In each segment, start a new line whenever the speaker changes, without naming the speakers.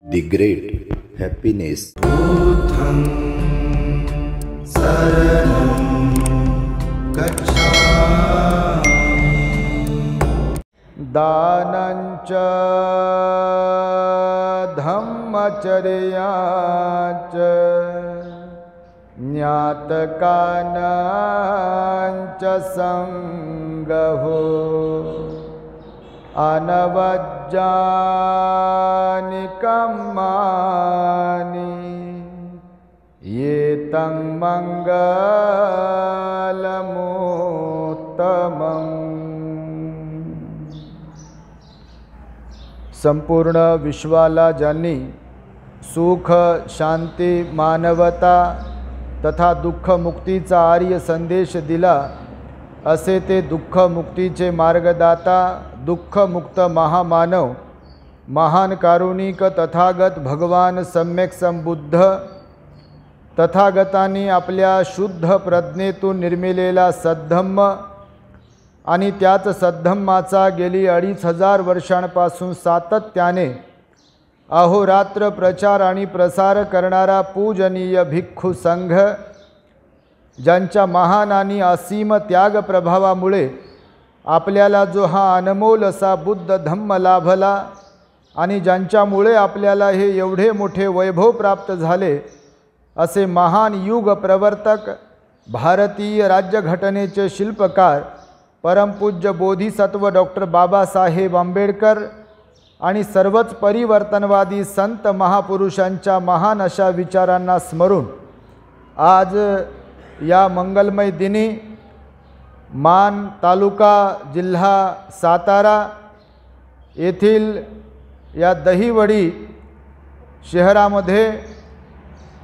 The great happiness.
बुद्धं शरणं गच्छामि।
दानञ्च धम्मचर्याञ्च ज्ञातकानाञ्च सङ्गहो अनवज्जानि कर्माणि ये तं मंगलमुत्तमम्। संपूर्ण विश्वाला ज्यांनी सुख शांती मानवता तथा दुःख मुक्तीचा आर्य संदेश दिला असे ते दुःख मुक्तीचे मार्गदाता दुःखमुक्त महामानव महान कारुणिक तथागत भगवान सम्यक संबुद्ध तथागतांनी आपल्या शुद्ध प्रज्ञेतून निर्मिलेला सद्धम्म आणि त्याच सद्धम्माचा गेली 2500 वर्षांपासून सातत्याने अहोरात्र प्रचार आणि प्रसार करणारा पूजनीय भिक्खू संघ, ज्यांच्या महान आणि असीम त्याग प्रभावामुळे आपल्याला जो हा अनमोल असा बुद्ध धम्म लाभला आणि ज्यांच्यामुळे आपल्याला हे एवढे मोठे वैभव प्राप्त झाले, असे महान युग प्रवर्तक भारतीय राज्यघटनेचे शिल्पकार परमपूज्य बोधिसत्व डॉक्टर बाबासाहेब आंबेडकर आणि सर्वच परिवर्तनवादी संत महापुरुषांच्या महान अशा विचारांना स्मरून आज या मंगलमय दिनी मान तालुका जिल्हा सातारा येथील या दहिवडी शहरामध्ये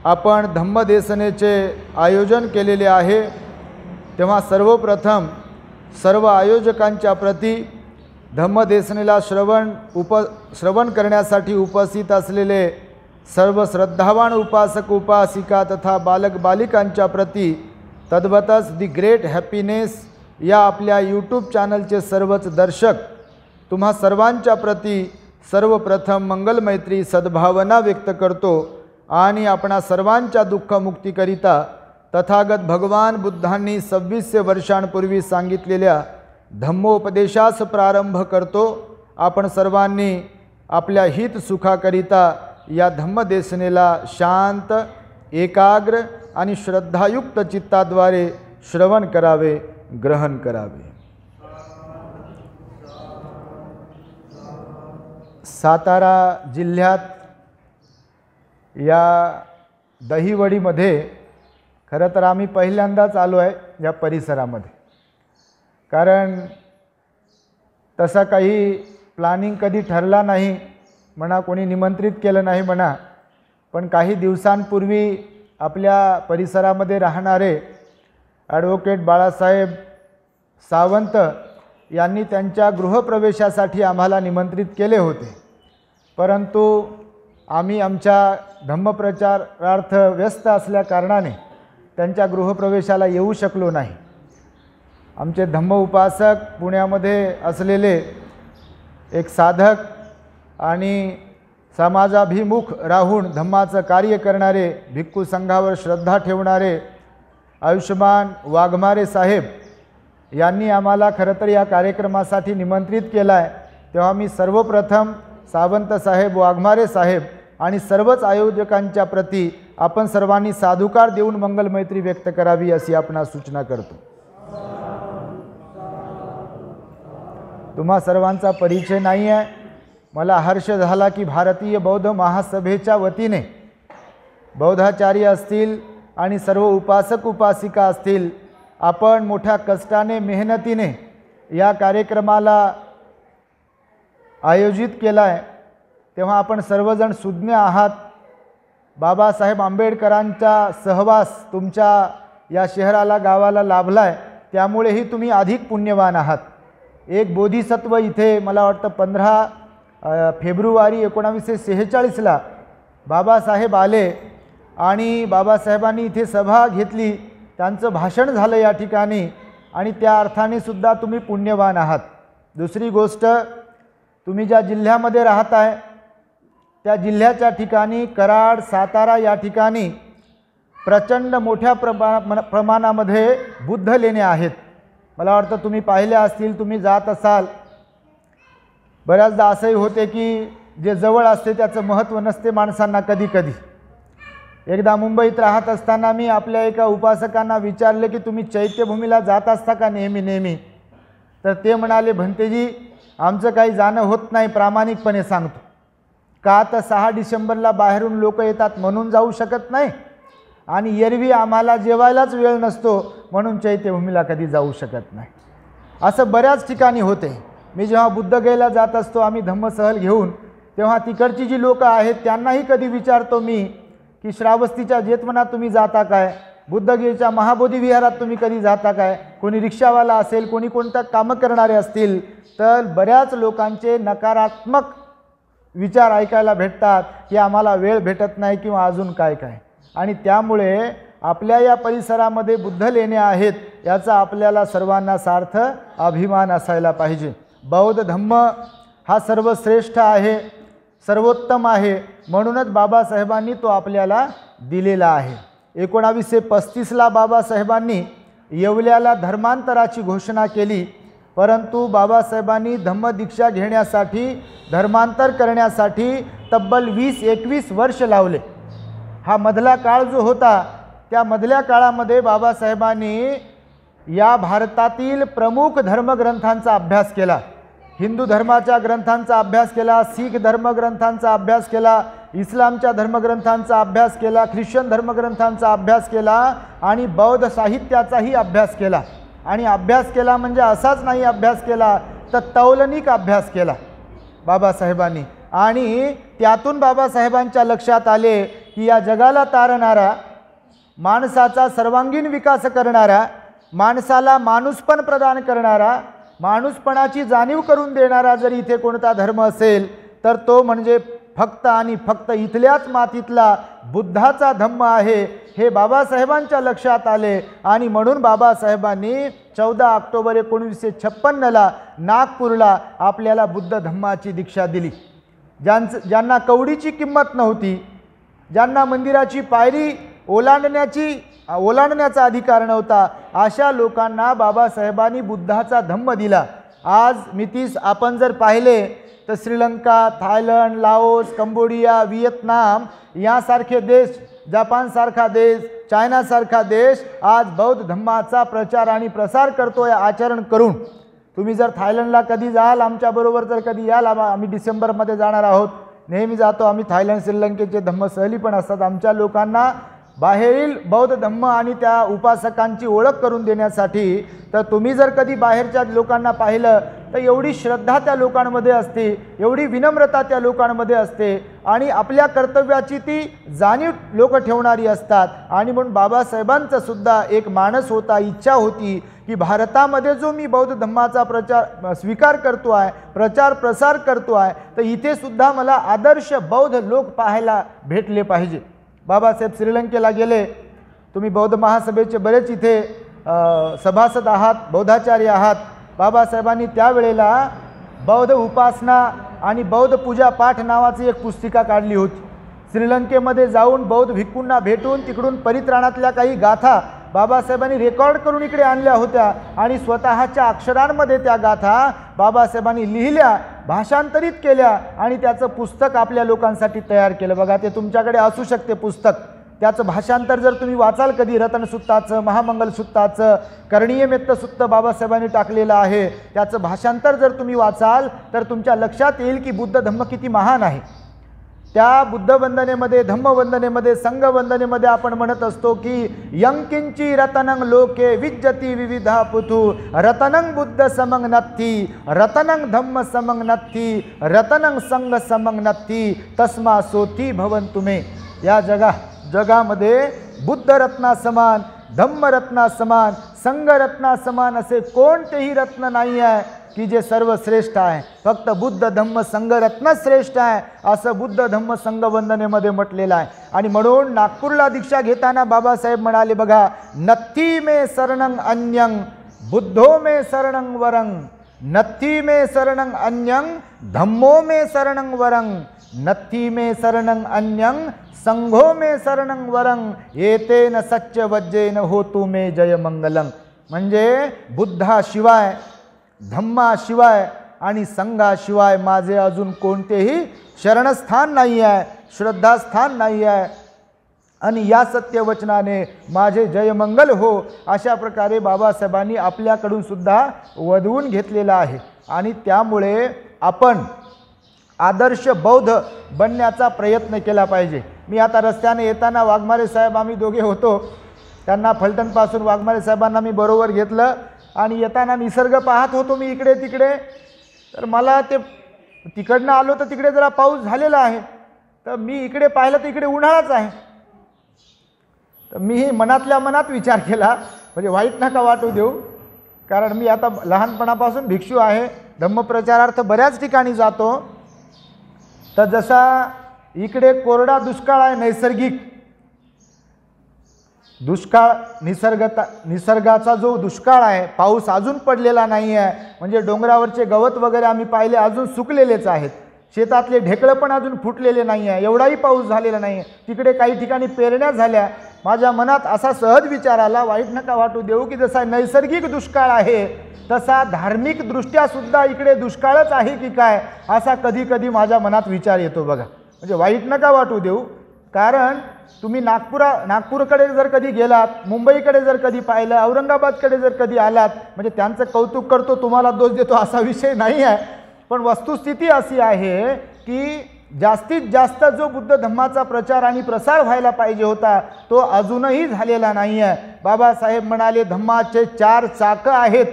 आपण धम्मदेसनेचे आयोजन केलेले आहे। तेव्हा सर्वप्रथम सर्व आयोजकांच्या प्रती धम्मदेसनेला श्रवण करण्यासाठी उपस्थित असलेले सर्व श्रद्धावान उपासक उपासिका तथा बालक बालिकांच्या प्रती तद्वतच दी ग्रेट हॅपीनेस या आपल्या यूट्यूब चॅनलचे सर्वच दर्शक तुम्हा सर्वांच्या प्रती सर्वप्रथम मंगलमैत्री सद्भावना व्यक्त करतो आणि आपणा सर्वांच्या दुःखमुक्तीकरिता तथागत भगवान बुद्धांनी 2600 वर्षांपूर्वी सांगितलेल्या धम्मोपदेशास प्रारंभ करतो। आपण सर्वांनी आपल्या हित सुखाकरिता या धम्मदेसनेला शांत एकाग्र आणि श्रद्धायुक्त चित्ताद्वारे श्रवण करावे, ग्रहण करावे। सातारा जिल्ह्यात या दहिवडीमध्ये खरं तर आम्ही पहिल्यांदाच आलो आहे या परिसरामध्ये, कारण तसा काही प्लॅनिंग कधी ठरला नाही म्हणा, कोणी निमंत्रित केलं नाही म्हणा, पण काही दिवसांपूर्वी आपल्या परिसरामध्ये राहणारे ॲडव्होकेट बाळासाहेब सावंत यांनी त्यांच्या गृहप्रवेशासाठी आम्हाला निमंत्रित केले होते, परंतु आम्ही आमच्या धम्मप्रचारार्थ व्यस्त असल्या कारणाने त्यांच्या गृहप्रवेशाला येऊ शकलो नाही। आमचे धम्म उपासक पुण्यामध्ये असलेले एक साधक आणि समाजाभिमुख राहून धम्माचं कार्य करणारे भिक्खू संघावर श्रद्धा ठेवणारे आयुष्मान वाघमारे साहेब यांनी आम्हाला खरं तर या कार्यक्रमासाठी निमंत्रित केलं आहे। तेव्हा मी सर्वप्रथम सावंत साहेब, वाघमारे साहेब आणि सर्वच आयोजकांच्या प्रती आपण सर्वांनी साधुकार देऊन मंगलमैत्री व्यक्त करावी अशी आपणास सूचना करतो। तुम्हा सर्वांचा परिचय नाही आहे, मला हर्ष झाला की भारतीय बौद्ध महासभेच्या वतीने बौद्धाचार्य असतील आणि सर्व उपासक उपासिका असतील, आपण मोठ्या कष्टाने मेहनतीने या कार्यक्रमाला आयोजित केला आहे। तेव्हा आपण सर्वजण सुज्ञ आहात। बाबासाहेब आंबेडकरांचा सहवास तुमच्या या शहराला गावाला लाभला आहे, त्यामुळेही तुम्ही अधिक पुण्यवान आहात। एक बोधिसत्व इथे मला वाटतं 15 फेब्रुवारी 1946ला बाबासाहेब आले आणि बाबासाहेबांनी इथे सभा घेतली, त्यांचं भाषण झालं या ठिकाणी आणि त्या अर्थाने सुद्धा तुम्ही पुण्यवान आहात। दुसरी गोष्ट, तुम्ही ज्या जिल्ह्यामध्ये राहताय त्या जिल्ह्याच्या ठिकाणी कराड, सातारा या ठिकाणी प्रचंड मोठ्या प्रमाणामध्ये बुद्ध लेणे आहेत. मला वाटतं तुम्ही पाहिले असतील, तुम्ही जात असाल. बऱ्याचदा असंही होते की जे जवळ असते त्याचं महत्त्व नसते माणसांना कधी कधी. एकदा मुंबईत राहत असताना मी आपल्या एका उपासकांना विचारले की तुम्ही चैत्यभूमीला जात असता का नेहमी? तर ते म्हणाले, भंतेजी आमचं काही जाणं होत नाही, प्रामाणिकपणे सांगतो. का तर 6 डिसेंबरला बाहेरून लोक येतात म्हणून जाऊ शकत नाही, आणि एरवी आम्हाला जेवायलाच वेळ नसतो म्हणून चैत्यभूमीला कधी जाऊ शकत नाही. असं बऱ्याच ठिकाणी होते. मी जेव्हा बुद्धगयेला जात असतो आम्ही धम्मसहल घेऊन, तेव्हा तिकडची जी लोक आहेत त्यांनाही कधी विचारतो मी की श्रावस्तीच्या जेतवनात तुम्ही जाता काय, बुद्धगयेच्या महाबोधी विहारात तुम्ही कधी जाता काय. कोणी रिक्षावाला असेल, कोणी कोणत्या कामं करणारे असतील, तर बऱ्याच लोकांचे नकारात्मक विचार ऐकायला भेटतात की आम्हाला वेळ भेटत नाही किंवा अजून काय काय. आणि त्यामुळे आपल्या या परिसरामध्ये बुद्ध लेणे आहेत याचा आपल्याला सर्वांना सार्थ अभिमान असायला पाहिजे. बौद्ध धम्म हा सर्वश्रेष्ठ आहे, सर्वोत्तम आहे, म्हणूनच बाबासाहेबांनी तो आपल्याला दिलेला आहे. 1935ला बाबासाहेबांनी येवल्याला धर्मांतराची घोषणा केली, परंतु बाबासाहेबांनी धम्मदीक्षा घेण्यासाठी, धर्मांतर करण्यासाठी तब्बल 20-21 वर्ष लावले. हा मधला काळ जो होता त्या मधल्या काळामध्ये बाबासाहेबांनी या भारतातील प्रमुख धर्मग्रंथांचा अभ्यास केला. हिंदू धर्माच्या ग्रंथांचा अभ्यास केला, शीख धर्मग्रंथांचा अभ्यास केला, इस्लामच्या धर्मग्रंथांचा अभ्यास केला, ख्रिश्चन धर्मग्रंथांचा अभ्यास केला आणि बौद्ध साहित्याचाही अभ्यास केला. आणि अभ्यास केला म्हणजे असाच नाही अभ्यास केला, तर तौलनिक अभ्यास केला बाबासाहेबांनी. आणि त्यातून बाबासाहेबांच्या लक्षात आले की या जगाला तारणारा, माणसाचा सर्वांगीण विकास करणारा, माणसाला माणूसपण प्रदान करणारा, माणूसपणाची जाणीव करून देणारा जर इथे कोणता धर्म असेल तर तो म्हणजे फक्त आणि फक्त इथल्याच मातीतला बुद्धाचा धम्म आहे, हे बाबासाहेबांच्या लक्षात आले. आणि म्हणून बाबासाहेबांनी 14 ऑक्टोबर 1956ला नागपूरला आपल्याला बुद्ध धम्माची दीक्षा दिली. ज्यांना कवडीची किंमत नव्हती, ज्यांना मंदिराची पायरी ओलांडण्याचा अधिकार नव्हता, अशा लोकांना बाबासाहेबांनी बुद्धाचा धम्म दिला. आज मितीस आपण जर पाहिले तर Sri Lanka, Thailand, Laos, Cambodia, Vietnam यासारखे देश, जपानसारखा देश, चायनासारखा देश आज बौद्ध धम्माचा प्रचार आणि प्रसार करतोय आचरण करून. तुम्ही जर थायलंडला कधी जाल, आमच्याबरोबर जर कधी याल, आम्ही डिसेंबरमध्ये जाणार आहोत, नेहमी जातो आम्ही थायलंड, श्रीलंकेचे धम्मसहली पण असतात. आमच्या लोकांना बाहेरील बौद्ध धम्म आणि त्या उपासकांची ओळख करून देण्यासाठी. तर तुम्ही जर कधी बाहेरच्या लोकांना पाहिलं तर एवढी श्रद्धा त्या लोकांमध्ये असते, एवढी विनम्रता त्या लोकांमध्ये असते आणि आपल्या कर्तव्याची ती जाणीव लोक ठेवणारी असतात. आणि म्हणून बाबासाहेबांचा सुद्धा एक मानस होता, इच्छा होती की भारतामध्ये जो मी बौद्ध धम्माचा स्वीकार करतो आहे, प्रचार प्रसार करतो आहे, तर इथे सुद्धा मला आदर्श बौद्ध लोक पाहायला भेटले पाहिजे. बाबासाहेब श्रीलंकेला गेले. तुम्ही बौद्ध महासभेचे बरेच इथे सभासद आहात, बौद्धाचार्य आहात. बाबासाहेबांनी त्यावेळेला बौद्ध उपासना आणि बौद्ध पूजा पाठ नावाची एक पुस्तिका काढली होती. श्रीलंकेमध्ये जाऊन बौद्ध भिक्खूंना भेटून तिकडून परित्राणातल्या काही गाथा बाबासाहेबांनी रेकॉर्ड करून इकडे आणल्या होत्या आणि स्वतःच्या अक्षरांमध्ये त्या गाथा बाबासाहेबांनी लिहिल्या, भाषांतरित केल्या आणि त्याचं पुस्तक आपल्या लोकांसाठी तयार केलं. बघा, ते तुमच्याकडे असू शकते पुस्तक. त्याचं भाषांतर जर तुम्ही वाचाल कधी, रतनसुत्ताचं, महामंगलसुत्ताचं, करणीयमेत्तसुत्त बाबासाहेबांनी टाकलेलं आहे, त्याचं भाषांतर जर तुम्ही वाचाल तर तुमच्या लक्षात येईल की बुद्ध धम्म किती महान आहे. त्या बुद्ध वंदनेमध्ये, धम्मवंदनेमध्ये, संघवंदनेमध्ये आपण म्हणत असतो की यंकिंची रतनं लोके विज्जती विविधा पुथु, रतनं बुद्ध समंग नत्थी, रतनं धम्म समंग नत्थी, रतनं संघ समंग नत्थी, तस्मा सोथी भवन तुम्हे. या जगामध्ये बुद्ध रत्ना समान, धम्मरत्ना समान, संघरत्ना समान असे कोणतेही रत्न नाही आहे की जे सर्वश्रेष्ठ आहे. फक्त बुद्ध धम्म संघरत्न श्रेष्ठ आहे असं बुद्ध धम्म संघ वंदनेमध्ये म्हटलेलं आहे. आणि म्हणून नागपूरला दीक्षा घेताना बाबासाहेब म्हणाले, बघा, नत्थी मे शरणं अन्यं बुद्धो मे शरणं वरं, नत्थी मे शरणं अन्यं धम्मो मे शरणं वरं. नत्थी मे शरणं अन्यं संघो मे शरणं वरं एतेन सच्च वज्जेन होतु मे जय मंगलं. म्हणजे बुद्धाशिवाय, धम्माशिवाय आणि संघाशिवाय माझे अजून कोणतेही शरणस्थान नाही आहे, श्रद्धास्थान नाही आहे आणि या सत्यवचनाने माझे जयमंगल हो, अशा प्रकारे बाबासाहेबांनी आपल्याकडून सुद्धा वधवून घेतलेला आहे. आणि त्यामुळे आपण आदर्श बौद्ध बनण्याचा प्रयत्न केला पाहिजे. मी आता रस्त्याने येताना वाघमारे साहेब आम्ही दोघे होतो, त्यांना फलटणपासून वाघमारे साहेबांना मी बरोबर घेतलं आणि येताना निसर्ग पाहत होतो मी इकडे तिकडे. तर मला ते तिकडनं आलो तर तिकडे जरा पाऊस झालेला आहे, तर मी इकडे पाहिलं तर इकडे उन्हाळाच आहे. तर मीही मनातल्या मनात विचार केला, म्हणजे वाईट नका वाटू देऊ, कारण मी आता लहानपणापासून भिक्षू आहे, धम्मप्रचारार्थ बऱ्याच ठिकाणी जातो. तर जसा इकडे कोरडा दुष्काळ आहे, नैसर्गिक दुष्काळ, निसर्गाचा जो दुष्काळ आहे, पाऊस अजून पडलेला नाही आहे, म्हणजे डोंगरावरचे गवत वगैरे आम्ही पाहिले अजून सुकलेलेच आहेत, शेतातले ढेकळं पण अजून फुटलेले नाही आहे, एवढाही पाऊस झालेला नाही आहे. तिकडे काही ठिकाणी पेरण्या झाल्या. माझ्या मनात असा सहज विचार आला, वाईट नका वाटू देऊ, की जसा नैसर्गिक दुष्काळ आहे तसा धार्मिकदृष्ट्या सुद्धा इकडे दुष्काळच आहे की काय, असा कधी कधी माझ्या मनात विचार येतो बघा. म्हणजे वाईट नका वाटू देऊ, कारण तुम्ही नागपूरकडे जर कधी गेलात, मुंबईकडे जर कधी पाहिलं, औरंगाबादकडे जर कधी आलात, म्हणजे त्यांचं कौतुक करतो, तुम्हाला दोष देतो असा विषय नाही आहे. पण वस्तुस्थिती अशी आहे की जास्तीत जास्त जो बुद्ध धम्माचा प्रचार आणि प्रसार व्हायला पाहिजे होता तो अजूनही झालेला नाही आहे. बाबासाहेब म्हणाले धम्माचे 4 चाकं आहेत,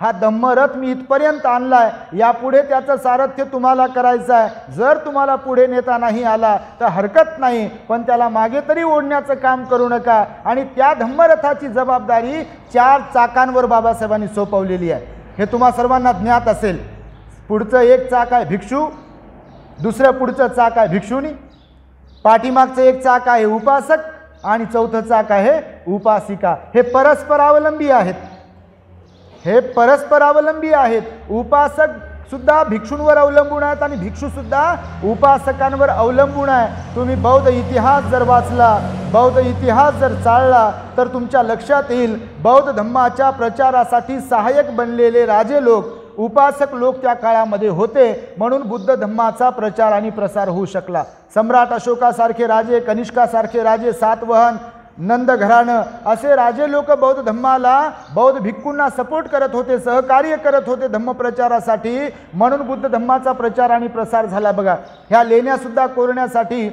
हा धम्मरथ मी इथपर्यंत आणला आहे, यापुढे त्याचं सारथ्य तुम्हाला करायचं आहे. जर तुम्हाला पुढे नेता नाही आला तर हरकत नाही, पण त्याला मागे तरी ओढण्याचं काम करू नका. आणि त्या धम्मरथाची जबाबदारी 4 चाकांवर बाबासाहेबांनी सोपवलेली आहे, हे तुम्हा सर्वांना ज्ञात असेल. पुढचं एक चाक आहे भिक्षू, दुसरं पुढचं चाक आहे भिक्षुनी, पाठीमागचं एक चाक आहे उपासक आणि चौथं चाक आहे उपासिका. हे परस्परावलंबी आहेत, हे परस्परावलंबी आहेत. उपासक सुद्धा भिक्षूंवर अवलंबून आहेत आणि भिक्षू सुद्धा उपासकांवर अवलंबून आहे. तुम्ही बौद्ध इतिहास जर वाचला, बौद्ध इतिहास जर चाळला तर तुमच्या लक्षात येईल बौद्ध धम्माच्या प्रचारासाठी सहाय्यक बनलेले राजे लोक, उपासक लोक त्या काळामध्ये होते, म्हणून बुद्ध धम्माचा प्रचार आणि प्रसार होऊ शकला. सम्राट अशोकासारखे राजे, कनिष्कासारखे राजे, सातवहन, नंद घराणं असे राजे लोक बौद्ध धम्माला, बौद्ध भिक्खूंना सपोर्ट करत होते, सहकार्य करत होते धम्मप्रचारासाठी, म्हणून बुद्ध धम्माचा प्रचार आणि प्रसार झाला. बघा, ह्या लेण्यासुद्धा कोरण्यासाठी,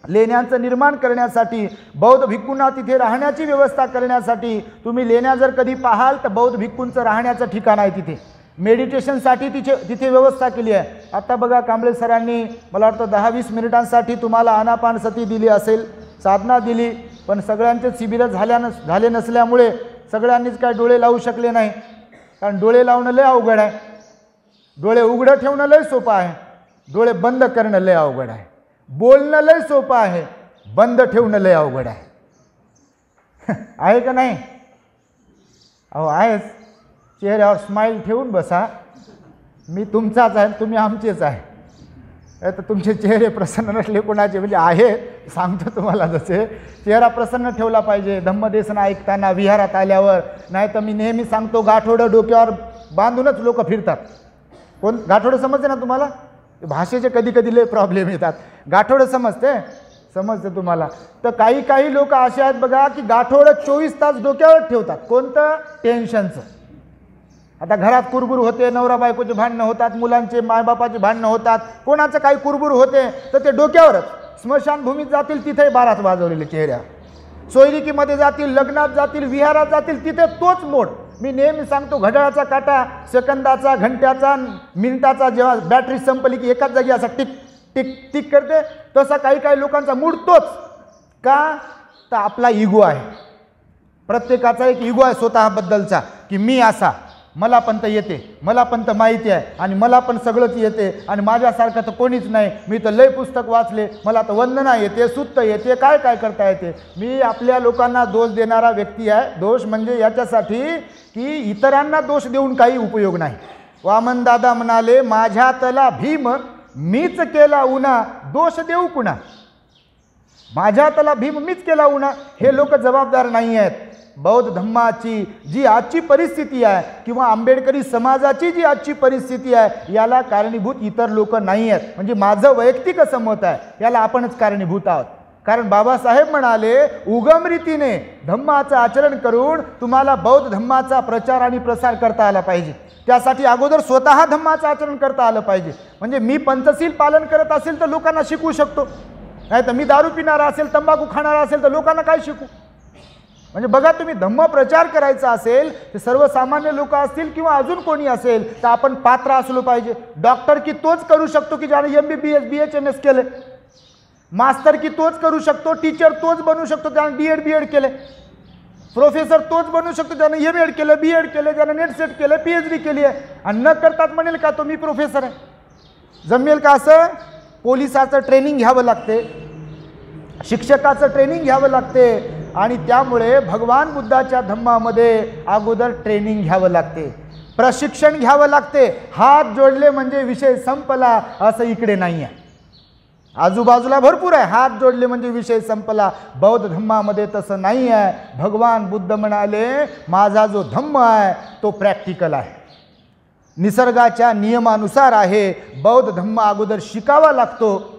लेण्यांचं निर्माण करण्यासाठी, बौद्ध भिक्खूंना तिथे राहण्याची व्यवस्था करण्यासाठी. तुम्ही लेण्या जर कधी पाहाल तर बौद्ध भिक्खूंचं राहण्याचं ठिकाण आहे, तिथे मेडिटेशनसाठी तिथे व्यवस्था केली आहे. आता बघा कांबळे सरांनी मला वाटतं 10-20 मिनिटांसाठी तुम्हाला आनापानसती दिली असेल, साधना दिली, पण सगळ्यांचे शिबिर झाले नसल्यामुळे सगळ्यांनीच काय डोळे लावू शकले नाही, कारण डोळे लावणं लय अवघड आहे, डोळे उघडं ठेवणं लय सोपं आहे, डोळे बंद करणं लय अवघड आहे. बोलणं लय सोपं आहे, बंद ठेवणं लय अवघड आहे. आहे का नाही? अहो आहेच. चेहऱ्यावर स्माईल ठेवून बसा, मी तुमचाच आहे, तुम्ही आमचेच आहे. तर तुमचे चेहरे प्रसन्न नसले कोणाचे, म्हणजे आहे सांगतो तुम्हाला, जसे चेहरा प्रसन्न ठेवला पाहिजे धम्मदेशन ऐकताना, विहारात आल्यावर. नाही तर मी नेहमी सांगतो गाठोडं डोक्यावर बांधूनच लोक फिरतात. कोण गाठोडं समजते ना तुम्हाला? भाषेचे कधी कधी लय प्रॉब्लेम येतात. गाठोडं समजते तुम्हाला? तर काही लोक असे आहेत बघा की गाठोडं 24 तास डोक्यावर ठेवतात. कोणतं? टेन्शनचं. आता घरात कुरबुर होते, नवरा बायकोचे भांडणं होतात, मुलांचे मायबापाचे भांडणं होतात, कोणाचं काही कुरबुर होते तर ते डोक्यावरच. स्मशानभूमीत जातील तिथे 12 वाजवलेले चेहऱ्या, सोयरिकीमध्ये जातील, लग्नात जातील, विहारात जातील, तिथे तोच मोड. मी नेहमी सांगतो घड्याळाचा काटा सेकंदाचा, घंट्याचा, मिनिटाचा जेव्हा बॅटरी संपली की एकाच जागी असा टिक टिक टिक करते, तसा काही लोकांचा मूड तोच. का? तर आपला इगो आहे. प्रत्येकाचा एक इगो आहे स्वतःबद्दलचा, की मी असा, मला पण तर येते, मला पण तर माहिती आहे, आणि मला पण सगळंच येते, आणि माझ्यासारखं तर कोणीच नाही, मी तर लय पुस्तक वाचले, मला तर वंदना येते, सुत्त येते, काय करता येते. मी आपल्या लोकांना दोष देणारा व्यक्ती आहे. दोष म्हणजे याच्यासाठी की इतरांना दोष देऊन काही उपयोग नाही. वामनदादा म्हणाले माझ्यातला भीम मीच केला उन्हा दोष देऊ कुणा, माझ्यातला भीम मीच केला उन्हा, हे लोक जबाबदार नाही आहेत. बौद्ध धम्माची जी आजची परिस्थिती आहे किंवा आंबेडकरी समाजाची जी आजची परिस्थिती आहे याला कारणीभूत इतर लोक नाही आहेत. म्हणजे माझं वैयक्तिक असं मत आहे, याला आपणच कारणीभूत आहोत. कारण बाबासाहेब म्हणाले उगम रीतीने धम्माचं आचरण करून तुम्हाला बौद्ध धम्माचा प्रचार आणि प्रसार करता आला पाहिजे. त्यासाठी अगोदर स्वतः धम्माचं आचरण करता आलं पाहिजे. म्हणजे मी पंचशील पालन करत असेल तर लोकांना शिकवू शकतो, नाही तर मी दारू पिणारा असेल, तंबाखू खाणारा असेल तर लोकांना काय शिकू. म्हणजे बघा, तुम्ही धम्म प्रचार करायचा असेल ते सर्वसामान्य लोक असतील किंवा अजून कोणी असेल तर आपण पात्र असलो पाहिजे. डॉक्टर की तोच करू शकतो की ज्याने MBBS BHMS केले, मास्तर की तोच करू शकतो, टीचर तोच बनू शकतो ज्याने DED BEd केले, प्रोफेसर तोच बनू शकतो ज्याने MAd केलं, BEd केलं, ज्याने नेट सेट केलं, PhD केली आहे. आणि न करतात म्हणेल का तो मी प्रोफेसर आहे, जमेल का असं. पोलिसाचं ट्रेनिंग घ्यावं लागते, शिक्षकाचं ट्रेनिंग घ्यावं लागते आणि त्यामुळे भगवान बुद्धाच्या धम्मामध्ये अगोदर ट्रेनिंग घ्यावं लागते, प्रशिक्षण घ्यावं लागते. हात जोडले म्हणजे विषय संपला असं इकडे नाही आहे, आजूबाजूला भरपूर आहे. हात जोडले म्हणजे विषय संपला. बौद्ध धम्मामध्ये तसं नाही आहे. भगवान बुद्ध म्हणाले माझा जो धम्म आहे तो प्रॅक्टिकल आहे, निसर्गाच्या नियमानुसार आहे. बौद्ध धम्म अगोदर शिकावा लागतो,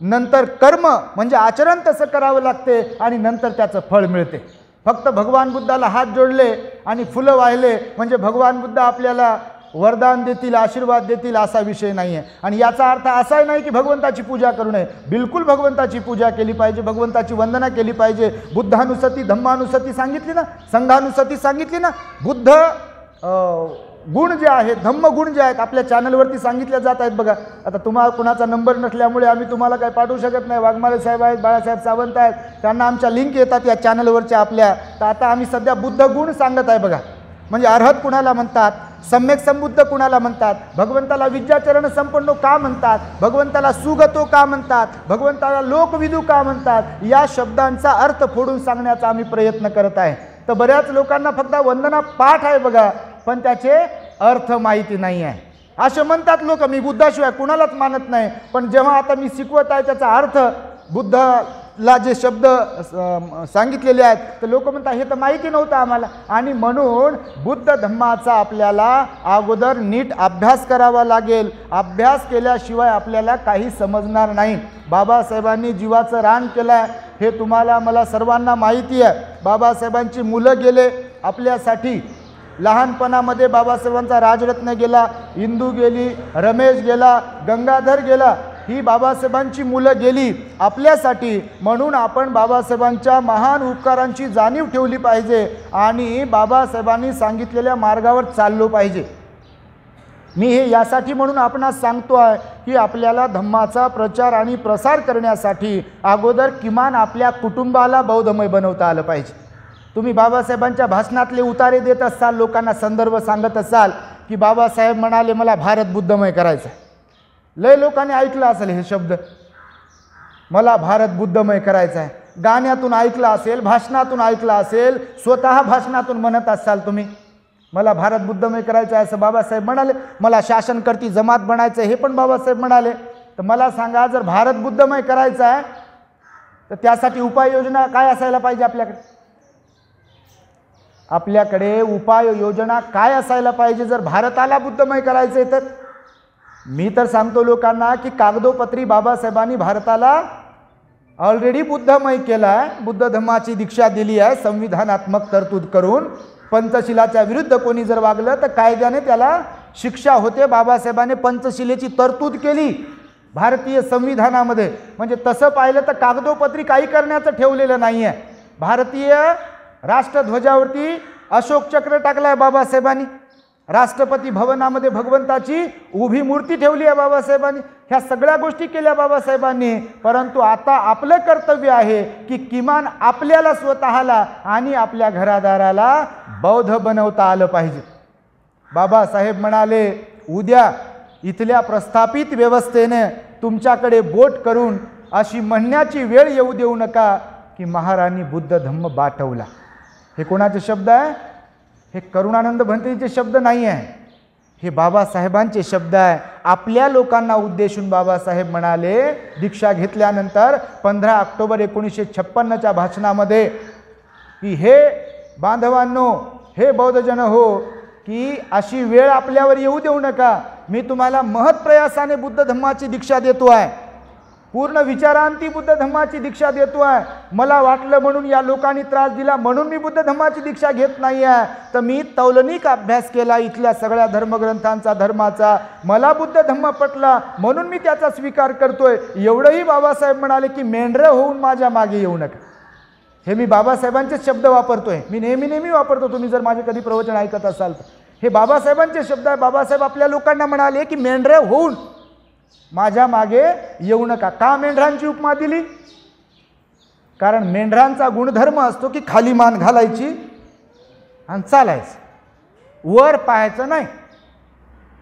नंतर कर्म म्हणजे आचरण तसं करावं लागते आणि नंतर त्याचं फळ मिळते. फक्त भगवान बुद्धाला हात जोडले आणि फुलं वाहिले म्हणजे भगवान बुद्ध आपल्याला वरदान देतील, आशीर्वाद देतील असा विषय नाही आहे. आणि याचा अर्थ असाही नाही की भगवंताची पूजा करू नये. बिलकुल भगवंताची पूजा केली पाहिजे, भगवंताची वंदना केली पाहिजे. बुद्धानुसती, धम्मानुसती सांगितली ना, संघानुसती सांगितली ना. बुद्ध गुण जे आहेत, धम्म गुण जे आहेत आपल्या चॅनलवरती सांगितले जात आहेत बघा. आता तुम्हाला कुणाचा नंबर नसल्यामुळे आम्ही तुम्हाला काही पाठवू शकत नाही. वाघमारे साहेब आहेत, बाळासाहेब सावंत आहेत, त्यांना आमच्या लिंक येतात या चॅनलवरच्या आपल्या. तर आता आम्ही सध्या बुद्ध गुण सांगत आहे बघा. म्हणजे अर्हत कुणाला म्हणतात, सम्यक संबुद्ध कुणाला म्हणतात, भगवंताला विद्याचरण संपन्नो का म्हणतात, भगवंताला सुगतो का म्हणतात, भगवंताला लोकविदू का म्हणतात, या शब्दांचा अर्थ फोडून सांगण्याचा आम्ही प्रयत्न करत आहे. तर बऱ्याच लोकांना फक्त वंदना पाठ आहे बघा, पण त्याचे अर्थ माहिती नाही आहे. असे म्हणतात लोक, मी बुद्धाशिवाय कुणालाच मानत नाही. पण जेव्हा आता मी शिकवत आहे त्याचा अर्थ, बुद्धला जे शब्द सांगितलेले आहेत तर लोक म्हणतात हे तर माहिती नव्हतं आम्हाला. आणि म्हणून बुद्ध धम्माचा आपल्याला अगोदर नीट अभ्यास करावा लागेल. अभ्यास केल्याशिवाय आपल्याला काही समजणार नाही. बाबासाहेबांनी जीवाचं रान केलं आहे हे तुम्हाला मला सर्वांना माहिती आहे. बाबासाहेबांची मुलं गेले आपल्यासाठी. लहानपणामध्ये बाबासाहेबांचा राजरत्न गेला, इंदू गेली, रमेश गेला, गंगाधर गेला. ही बाबासाहेबांची मुलं गेली आपल्यासाठी. म्हणून आपण बाबासाहेबांच्या महान उपकारांची जाणीव ठेवली पाहिजे आणि बाबासाहेबांनी सांगितलेल्या मार्गावर चाललो पाहिजे. मी हे यासाठी म्हणून आपणास सांगतो आहे की आपल्याला धम्माचा प्रचार आणि प्रसार करण्यासाठी अगोदर किमान आपल्या कुटुंबाला बौद्धमय बनवता आलं पाहिजे. तुम्ही बाबासाहेबांच्या भाषणातले उतारे देत असाल, लोकांना संदर्भ सांगत असाल की बाबासाहेब म्हणाले मला भारत बुद्धमय करायचं. लय लोकांनी ऐकलं असेल हे शब्द, मला भारत बुद्धमय करायचं आहे. गाण्यातून ऐकलं असेल, भाषणातून ऐकलं असेल, स्वतः भाषणातून म्हणत असाल तुम्ही मला भारत बुद्धमय करायचं आहे असं बाबासाहेब म्हणाले. मला शासनकर्ती जमात बनायचं हे पण बाबासाहेब म्हणाले. तर मला सांगा, जर भारत बुद्धमय करायचं आहे तर त्यासाठी उपाययोजना काय असायला पाहिजे आपल्याकडे? आपल्याकडे उपाययोजना काय असायला पाहिजे जर भारताला बुद्धमय करायचं आहे तर? मी तर सांगतो लोकांना की कागदोपत्री बाबासाहेबांनी भारताला ऑलरेडी बुद्धमय केला आहे. बुद्ध धम्माची दीक्षा दिली आहे संविधानात्मक तरतूद करून. पंचशिलाच्या विरुद्ध कोणी जर वागलं तर कायद्याने त्याला शिक्षा होते. बाबासाहेबांनी पंचशिलेची तरतूद केली भारतीय संविधानामध्ये. म्हणजे तसं पाहिलं तर कागदोपत्री काही करण्याचं ठेवलेलं नाही आहे. भारतीय राष्ट्रध्वजावरती अशोक चक्र टाकलं आहे बाबासाहेबांनी. राष्ट्रपती भवनामध्ये भगवंताची उभी मूर्ती ठेवली आहे बाबासाहेबांनी. ह्या सगळ्या गोष्टी केल्या बाबासाहेबांनी. परंतु आता आपलं कर्तव्य आहे की किमान आपल्याला स्वतःला आणि आपल्या घरादाराला बौद्ध बनवता आलं पाहिजे. बाबासाहेब म्हणाले उद्या इथल्या प्रस्थापित व्यवस्थेने तुमच्याकडे बोट करून अशी म्हणण्याची वेळ येऊ देऊ नका की महाराणी बुद्ध धम्म बाटवला. हे कोणाचे शब्द आहे? हे करुणानंद भंतेचे शब्द नाही आहे. हे बाबासाहेबांचे शब्द आहे. आपल्या लोकांना उद्देशून बाबासाहेब म्हणाले दीक्षा घेतल्यानंतर 15 ऑक्टोबर 1956च्या भाषणामध्ये की हे बांधवांनो, हे बौद्धजन हो, की अशी वेळ आपल्यावर येऊ देऊ नका. मी तुम्हाला महत्प्रयासाने बुद्ध धम्माची दीक्षा देतो आहे, पूर्ण विचारांती बुद्ध धम्माची दीक्षा देतो आहे. मला वाटलं म्हणून या लोकांनी त्रास दिला म्हणून मी बुद्ध धम्माची दीक्षा घेत नाही आहे, तर मी तौलनिक अभ्यास केला इथल्या सगळ्या धर्मग्रंथांचा, धर्माचा. मला बुद्ध धम्म पटला म्हणून मी त्याचा स्वीकार करतोय. एवढंही बाबासाहेब म्हणाले की मेंढरं होऊन माझ्या मागे येऊ नका. हे मी बाबासाहेबांचे शब्द वापरतोय, मी नेहमी वापरतो. तुम्ही जर माझे कधी प्रवचन ऐकत असाल तर हे बाबासाहेबांचे शब्द आहे. बाबासाहेब आपल्या लोकांना म्हणाले की मेंढरं होऊन माझ्या मागे येऊ नका. का मेंढरांची उपमा दिली? कारण मेंढरांचा गुणधर्म असतो की खाली मान घालायची आणि चालायचं, वर पाहायचं नाही.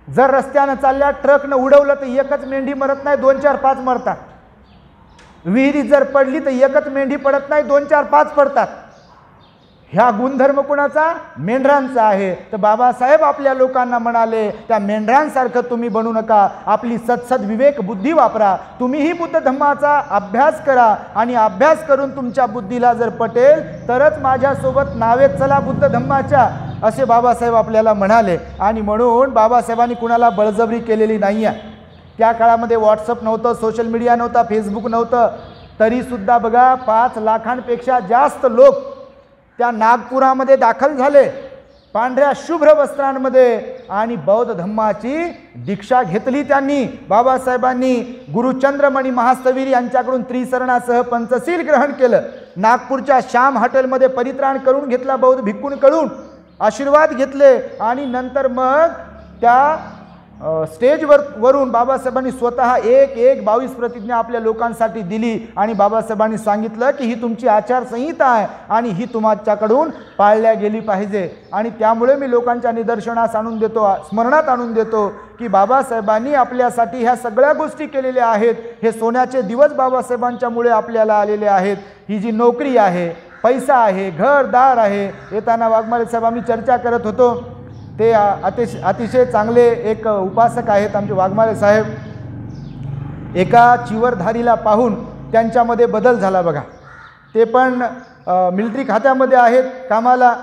जर रस्त्यानं चालल्या ट्रकनं उडवलं तर एकच मेंढी मरत नाही, 2 4 5 मरतात. विहिरीत जर पडली तर एकच मेंढी पडत नाही, 2 4 5 पडतात. ह्या गुणधर्म कुणाचा? मेंढरांचा आहे. तर बाबासाहेब आपल्या लोकांना म्हणाले त्या मेंढरांसारखं तुम्ही बनू नका. आपली सत्सद विवेक बुद्धी वापरा. तुम्हीही बुद्ध धम्माचा अभ्यास करा आणि अभ्यास करून तुमच्या बुद्धीला जर पटेल तरच माझ्यासोबत नावेत चला बुद्ध धम्माच्या, असे बाबासाहेब आपल्याला म्हणाले. आणि म्हणून बाबासाहेबांनी कुणाला बळजबरी केलेली नाही आहे. त्या काळामध्ये व्हॉट्सअप नव्हतं, सोशल मीडिया नव्हता, फेसबुक नव्हतं, तरीसुद्धा बघा 5 लाखांपेक्षा जास्त लोक त्या नागपुरामध्ये दाखल झाले पांढऱ्या शुभ्र वस्त्रांमध्ये आणि बौद्ध धम्माची दीक्षा घेतली त्यांनी. बाबासाहेबांनी गुरुचंद्रमणी महास्तवीर यांच्याकडून त्रिसरणासह पंचशील ग्रहण केलं. नागपूरच्या श्याम हॉटेलमध्ये परित्राण करून घेतला बौद्ध भिक्खूंकडून, आशीर्वाद घेतले आणि नंतर मग त्या वरून बाबासाहेबांनी स्वतः 1-1-22 प्रतिज्ञा आपल्या लोकांसाठी दिली आणि बाबासाहेबांनी सांगितलं की ही तुमची आचारसंहिता आहे आणि ही तुमच्याकडून पाळल्या गेली पाहिजे. आणि त्यामुळे मी लोकांच्या निदर्शनास आणून देतो, स्मरणात आणून देतो की बाबासाहेबांनी आपल्यासाठी ह्या सगळ्या गोष्टी केलेल्या आहेत. हे सोन्याचे दिवस बाबासाहेबांच्यामुळे आपल्याला आलेले आहेत. ही जी नोकरी आहे, पैसा आहे, घरदार आहे. येताना वाघमारे साहेब आम्ही चर्चा करत होतो, ते अतिशय चांगले एक उपासक आहेत आमचे वाघमारे साहेब. एका चिवरधारीला पाहून त्यांच्यामध्ये बदल झाला बघा. ते पण मिलिटरी खात्यामध्ये आहेत कामाला.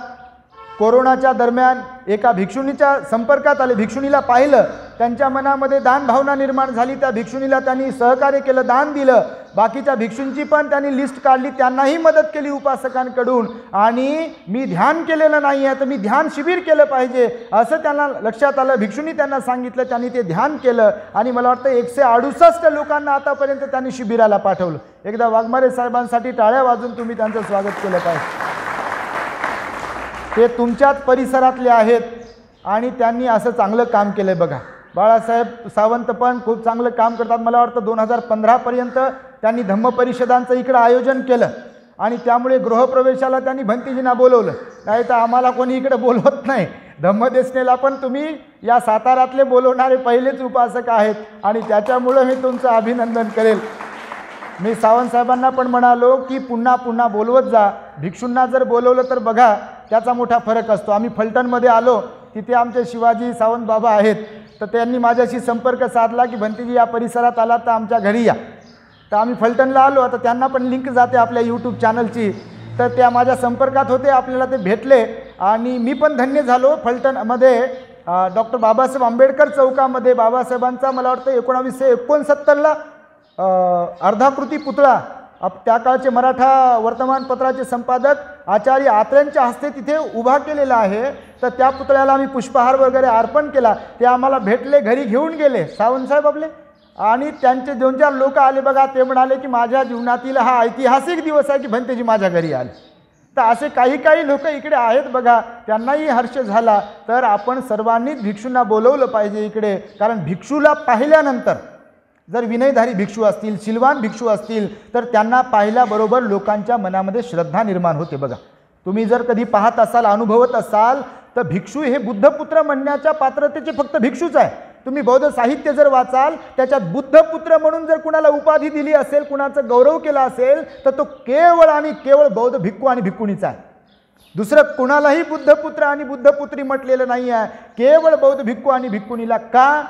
कोरोनाच्या दरम्यान एका भिक्षुणीच्या संपर्कात आले, भिक्षुणीला पाहिलं, त्यांच्या मनामध्ये दान भावना निर्माण झाली. त्या भिक्षुणीला त्यांनी सहकार्य केलं, दान दिलं. बाकीच्या भिक्षूंची पण त्यांनी लिस्ट काढली, त्यांनाही मदत केली उपासकांकडून. आणि मी ध्यान केलेलं नाही आहे तर मी ध्यान शिबिर केलं पाहिजे असं त्यांना लक्षात आलं. भिक्षुणी त्यांना सांगितलं, त्यांनी ते ध्यान केलं आणि मला वाटतं 168 लोकांना आतापर्यंत त्यांनी शिबिराला पाठवलं. एकदा वाघमारे साहेबांसाठी टाळ्या वाजून तुम्ही त्यांचं स्वागत केलं पाहिजे. ते तुमच्याच परिसरातले आहेत आणि त्यांनी असं चांगलं काम केलं बघा. बाळासाहेब सावंत पण खूप चांगलं काम करतात. मला वाटतं 2015 पर्यंत त्यांनी धम्म परिषदांचं इकडं आयोजन केलं आणि त्यामुळे गृहप्रवेशाला त्यांनी भंतीजींना बोलवलं. नाही तर आम्हाला कोणी इकडे बोलवत नाही. धम्मदेशनेला पण तुम्ही या साताऱ्यातले बोलवणारे पहिलेच उपासक आहेत आणि त्याच्यामुळं मी तुमचं अभिनंदन करेल. मी सावंत साहेबांना पण म्हणालो की पुन्हा पुन्हा बोलवत जा. भिक्षूंना जर बोलवलं तर बघा त्याचा मोठा फरक असतो. आम्ही फलटणमध्ये आलो, तिथे आमचे शिवाजी सावंत बाबा आहेत, तर त्यांनी माझ्याशी संपर्क साधला की भंतीजी या परिसरात आला तर आमच्या घरी या. तर आम्ही फलटणला आलो. आता त्यांना पण लिंक जाते आपल्या यूट्यूब चॅनलची, तर त्या माझ्या संपर्कात होते, आपल्याला ते भेटले आणि मी पण धन्य झालो. फलटणमध्ये डॉक्टर बाबासाहेब आंबेडकर चौकामध्ये बाबासाहेबांचा मला वाटतं 1969ला अर्धाकृती पुतळा त्या काळचे मराठा वर्तमानपत्राचे संपादक आचार्य आत्र्यांच्या हस्ते तिथे उभा केलेला आहे. तर त्या पुतळ्याला आम्ही पुष्पहार वगैरे अर्पण केला. ते आम्हाला भेटले, घरी घेऊन गेले सावंतसाहेब आपले, आणि त्यांचे 2-4 लोक आले बघा. ते म्हणाले की माझ्या जीवनातील हा ऐतिहासिक दिवस आहे की भंतेजी माझ्या घरी आले. तर असे काही लोक इकडे आहेत बघा, त्यांनाही हर्ष झाला. तर आपण सर्वांनीच भिक्षूंना बोलवलं पाहिजे इकडे, कारण भिक्षूला पाहिल्यानंतर जर विनयधारी भिक्षू असतील, शिलवान भिक्षू असतील तर त्यांना पाहिल्याबरोबर लोकांच्या मनामध्ये श्रद्धा निर्माण होते बघा. तुम्ही जर कधी पाहत असाल, अनुभवत असाल तर भिक्षू हे बुद्धपुत्र म्हणण्याच्या पात्रतेचे फक्त भिक्षूच आहे. तुम्ही बौद्ध साहित्य जर वाचाल त्याच्यात बुद्धपुत्र म्हणून जर कुणाला उपाधी दिली असेल, कुणाचा गौरव केला असेल तर तो केवळ आणि केवळ बौद्ध भिक्खू आणि भिक्खुणीचा आहे. दुसरं कुणालाही बुद्धपुत्र आणि बुद्धपुत्री म्हटलेलं नाही आहे, केवळ बौद्ध भिक्खू आणि भिक्खुनीला. का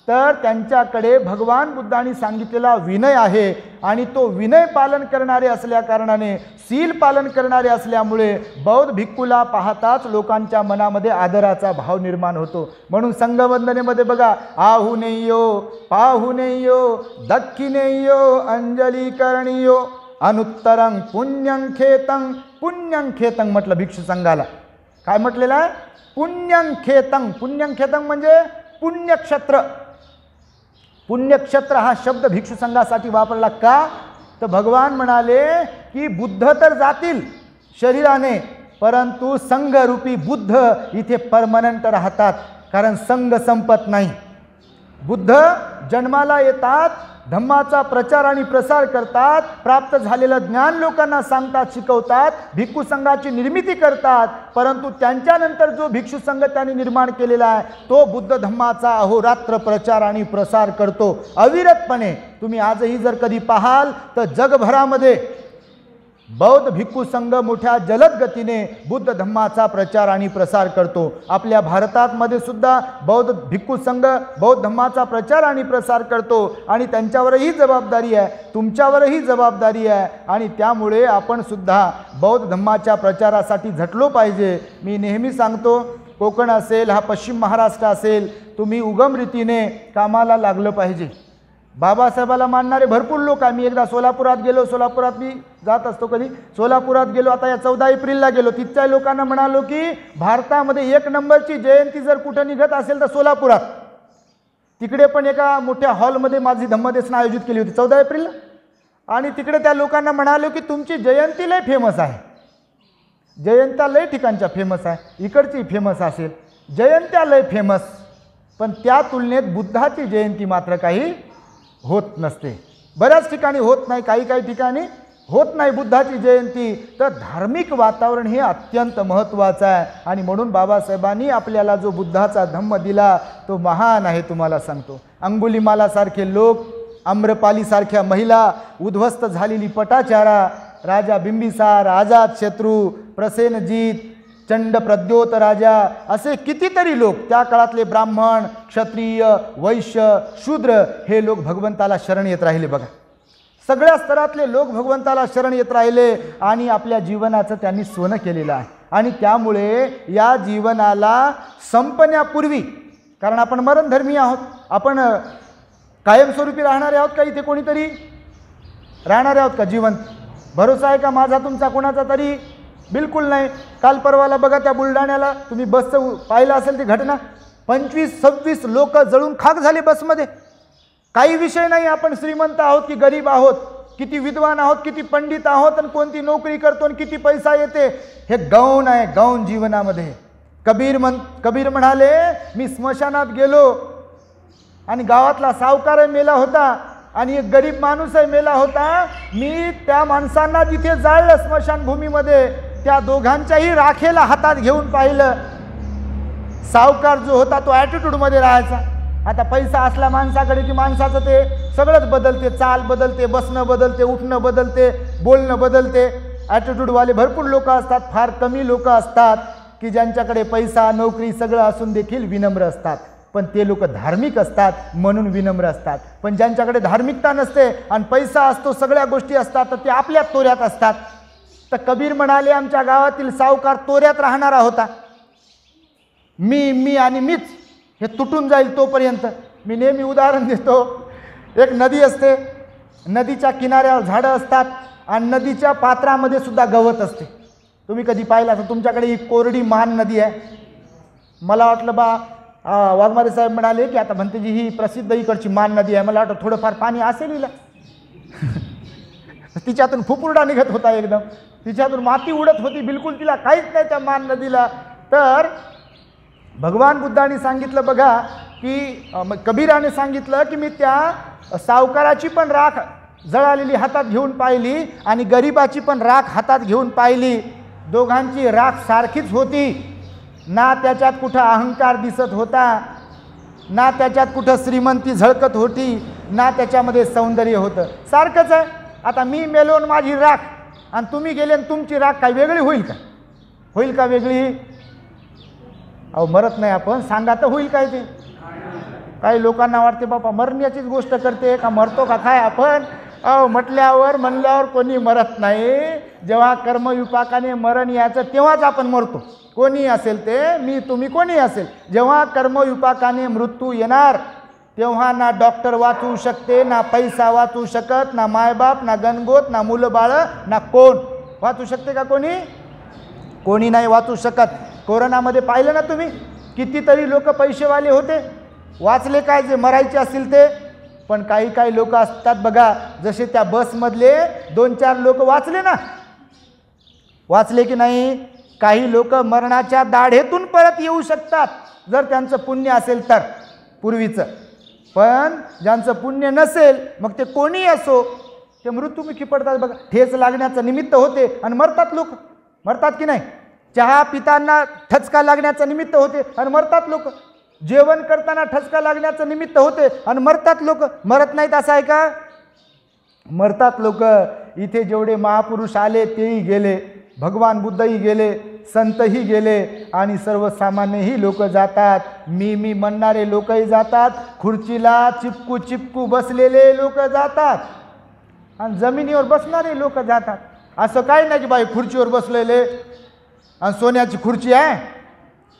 तर त्यांच्याकडे भगवान बुद्धांनी सांगितलेला विनय आहे आणि तो विनय पालन करणारे असल्या कारणाने, शील पालन करणारे असल्यामुळे बौद्ध भिक्खूला पाहताच लोकांच्या मनामध्ये आदराचा भाव निर्माण होतो. म्हणून संघवंदनेमध्ये बघा, आहुनेयो पाहुनेयो दक्षिणेयो अंजली करणीयो अनुत्तरं पुण्यं खेतं. पुण्यं खेतं म्हटलं भिक्षू संघाला. काय म्हटलेलं आहे? पुण्यं खेतं. पुण्यं खेतं म्हणजे पुण्यक्षेत्र. पुण्यक्षेत्र हा शब्द भिक्षू संघासाठी वापरला. का तर भगवान म्हणाले की बुद्ध तर जातील शरीराने, परंतु संघरूपी बुद्ध इथे परमनंट राहतात, कारण संघ संपत नाही. बुद्ध जन्माला येतात, धम्माचा प्रचार आणि प्रसार करतात, प्राप्त झालेलं ज्ञान लोकांना सांगतात, शिकवतात, भिक्खू संघाची निर्मिती करतात, परंतु त्यांच्यानंतर जो भिक्षू संघ त्यांनी निर्माण केलेला आहे तो बुद्ध धम्माचा अहोरात्र प्रचार आणि प्रसार करतो अविरतपणे. तुम्ही आजही जर कधी पाहाल तर जगभरामध्ये बौद्ध भिक्खू संघ मोठ्या जलद गतीने बुद्ध धम्माचा प्रचार आणि प्रसार करतो. आपल्या भारतामध्ये सुद्धा बौद्ध भिक्खू संघ बौद्ध धम्माचा प्रचार आणि प्रसार करतो आणि त्यांच्यावरही जबाबदारी आहे, तुमच्यावरही जबाबदारी आहे आणि त्यामुळे आपण सुद्धा बौद्ध धम्माच्या प्रचारासाठी झटलो पाहिजे. मी नेहमी सांगतो, कोकण असेल, हा पश्चिम महाराष्ट्र असेल, तुम्ही उगम रीतीने कामाला लागलं पाहिजे. बाबासाहेबाला मानणारे भरपूर लोक आहे. मी एकदा सोलापुरात गेलो, सोलापुरात मी जात असतो कधी, सोलापुरात गेलो, आता या 14 एप्रिलला गेलो. तिथच्या लोकांना म्हणालो की भारतामध्ये 1 नंबरची जयंती जर कुठं निघत असेल तर सोलापुरात. तिकडे पण एका मोठ्या हॉलमध्ये माझी धम्मदेशन आयोजित केली होती 14 एप्रिलला, आणि तिकडे त्या लोकांना म्हणालो की तुमची जयंती लय फेमस आहे, जयंत्या लय ठिकाणच्या फेमस आहे, इकडची फेमस असेल, जयंत्या लय फेमस, पण त्या तुलनेत बुद्धाची जयंती मात्र काही होत नसते. बऱ्याच ठिकाणी होत नाही, काही ठिकाणी होत नाही बुद्धाची जयंती. तर धार्मिक वातावरण हे अत्यंत महत्त्वाचं आहे आणि म्हणून बाबासाहेबांनी आपल्याला जो बुद्धाचा धम्म दिला तो महान आहे. तुम्हाला सांगतो, अंगुलिमालासारखे लोक, आम्रपालीसारख्या महिला, उद्ध्वस्त झालेली पटाचारा, राजा बिंबिसार, अजातशत्रू, प्रसेनजीत, चंड प्रद्योत राजा, असे कितीतरी लोक, त्या काळातले ब्राह्मण, क्षत्रिय, वैश्य, शूद्र हे लोक भगवंताला शरण येत राहिले. बघा, सगळ्या स्तरातले लोक भगवंताला शरण येत राहिले आणि आपल्या जीवनाचं त्यांनी सोनं केलेलं आहे. आणि त्यामुळे या जीवनाला संपण्यापूर्वी, कारण आपण मरणधर्मी आहोत, आपण कायमस्वरूपी राहणारे आहोत का? इथे कोणीतरी राहणारे आहोत का जिवंत? भरोसा आहे का माझा तुमचा कोणाचा तरी? बिलकुल नाही. काल परवाला बघा त्या बुलढाण्याला तुम्ही बसचं पाहिलं असेल ती घटना, 25-26 लोक जळून खाक झाले बसमध्ये. काही विषय नाही, आपण श्रीमंत आहोत की गरीब आहोत, किती विद्वान आहोत, किती पंडित आहोत, आणि कोणती नोकरी करतो आणि किती पैसा येते, हे गौण आहे, गौण जीवनामध्ये. कबीर म्हणाले, मी स्मशानात गेलो आणि गावातला सावकार मेला होता आणि एक गरीब माणूसही मेला होता. मी त्या माणसांना जिथे जाळलं स्मशानभूमीमध्ये, त्या दोघांच्याही राखेला हातात घेऊन पाहिलं. सावकार जो होता तो ॲटिट्यूडमध्ये राहायचा. आता पैसा असला माणसाकडे की माणसाचं ते सगळंच बदलते, चाल बदलते, बसणं बदलते, उठणं बदलते, बोलणं बदलते. ॲटिट्यूडवाले भरपूर लोक असतात, फार कमी लोक असतात की ज्यांच्याकडे पैसा, नोकरी सगळं असून देखील विनम्र असतात. पण ते लोक धार्मिक असतात म्हणून विनम्र असतात. पण ज्यांच्याकडे धार्मिकता नसते आणि पैसा असतो, सगळ्या गोष्टी असतात, तर ते आपल्या तोऱ्यात असतात. तर कबीर म्हणाले, आमच्या गावातील सावकार तोऱ्यात राहणारा होता. मी आणि मीच हे तुटून जाईल तोपर्यंत. मी नेहमी उदाहरण देतो, एक नदी असते, नदीच्या किनाऱ्यावर झाडं असतात आणि नदीच्या पात्रामध्ये सुद्धा गवत असते. तुम्ही कधी पाहिलं असं? तुमच्याकडे ही कोरडी मान नदी आहे. मला वाटलं वाघमारे साहेब म्हणाले की आता म्हणतेजी ही प्रसिद्ध इकडची मान नदी आहे, मला वाटतं थोडंफार पाणी असेल हिला. तिच्यातून फुफुरडा निघत होता, एकदम तिच्यातून माती उडत होती, बिलकुल तिला काहीच नाही त्या मान नदीला. तर भगवान बुद्धांनी सांगितलं बघा की कबीराने सांगितलं की मी त्या सावकाराची पण राख जळालेली हातात घेऊन पाहिली आणि गरिबाची पण राख हातात घेऊन पाहिली. दोघांची राख सारखीच होती. ना त्याच्यात कुठं अहंकार दिसत होता, ना त्याच्यात कुठं श्रीमंती झळकत होती, ना त्याच्यामध्ये सौंदर्य होतं. सारखंच आहे. आता मी मेलो माझी राख आणि तुम्ही गेले आणि तुमची राख काय वेगळी होईल का? होईल का वेगळी? अहो मरत नाही आपण, सांगा तर होईल काय ते? काही लोकांना वाटते बाबा मरण्याचीच गोष्ट करते का, मरतो का काय आपण? अहो म्हणल्यावर कोणी मरत नाही. जेव्हा कर्मविपाकाने मरण यायचं तेव्हाच आपण मरतो. कोणी असेल ते, मी तुम्ही कोणी असेल, जेव्हा कर्मविपाकाने मृत्यू येणार तेव्हा ना डॉक्टर वाचवू शकते, ना पैसा वाचवू शकत, ना मायबाप, ना गणगोत, ना मुलं बाळ, ना कोण वाचू शकते का? कोणी नाही वाचू शकत. कोरोनामध्ये पाहिलं ना तुम्ही, कितीतरी लोक पैसेवाले होते, वाचले काय जे मरायचे असतील ते. पण काही लोक असतात बघा, जसे त्या बसमधले 2-4 लोक वाचले ना, वाचले की नाही? काही लोक मरणाच्या दाढेतून परत येऊ शकतात जर त्यांचं पुण्य असेल तर, पूर्वीचं. पण ज्यांचं पुण्य नसेल मग ते कोणी असो, ते मृत्युमुखी पडतात बघा. ठेच लागण्याचं निमित्त होते आणि मरतात लोक. मरतात की नाही? चहा पिताना ठचका लागण्याचं निमित्त होते आणि मरतात लोक. जेवण करताना ठचका लागण्याचं निमित्त होते आणि मरतात लोक. मरत नाहीत असं आहे का? मरतात लोक. इथे जेवढे महापुरुष आले तेही गेले, भगवान बुद्धही गेले, संतही गेले आणि सर्वसामान्यही लोक जातात. मी म्हणणारे लोकही जातात, खुर्चीला चिपकू बसलेले लोक जातात आणि जमिनीवर बसणारे लोक जातात. असं काही नाही की बाई खुर्चीवर बसलेले आणि सोन्याची खुर्ची आहे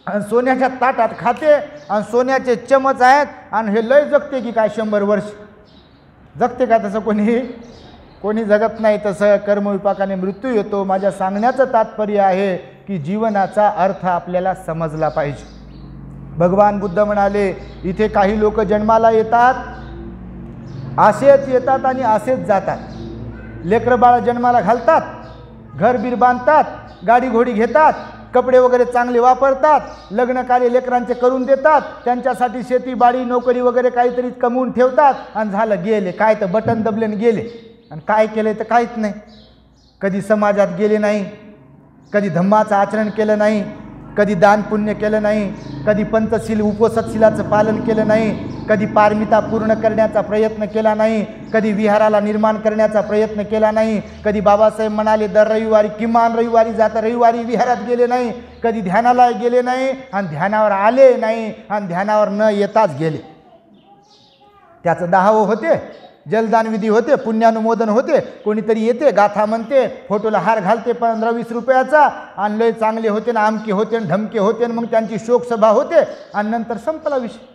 आणि सोन्याच्या ताटात खाते आणि सोन्याचे चमच आहेत आणि हे लय जगते की काय 100 वर्ष जगते का? तसं कोणी जगत नाही. तसं कर्मविपाकाने मृत्यू येतो. माझ्या सांगण्याचं तात्पर्य आहे की जीवनाचा अर्थ आपल्याला समजला पाहिजे. भगवान बुद्ध म्हणाले, इथे काही लोक जन्माला येतात, असेच येतात आणि असेच जातात. लेकरं बाळ जन्माला घालतात, घरबीर बांधतात, गाडी घोडी घेतात, कपडे वगैरे चांगले वापरतात, लग्न कार्य लेकरांचे करून देतात, त्यांच्यासाठी शेतीबाडी नोकरी वगैरे काहीतरी कमवून ठेवतात आणि झालं गेले. काय तर बटन दबलेन गेले. आणि काय केलं तर काहीच नाही. कधी समाजात गेले नाही, कधी धम्माचं आचरण केलं नाही, कधी दान पुण्य केलं नाही, कधी पंचशील उपसतशीलाचं पालन केलं नाही, कधी पारमिता पूर्ण करण्याचा प्रयत्न केला नाही, कधी विहाराला निर्माण करण्याचा प्रयत्न केला नाही, कधी बाबासाहेब म्हणाले दर रविवारी किमान रविवारी जाता रविवारी विहारात गेले नाही, कधी ध्यानाला गेले नाही आणि ध्यानावर आले नाही आणि ध्यानावर न येताच गेले. त्याचं 10 होते, जलदान विधी होते, पुण्यानुमोदन होते, कोणीतरी येते गाथा म्हणते, फोटोला हार घालते 15-20 रुपयाचा आणि लय चांगले होते ना, आमके होते आणि धमके होते, मग त्यांची शोकसभा होते आणि नंतर संपला विषय.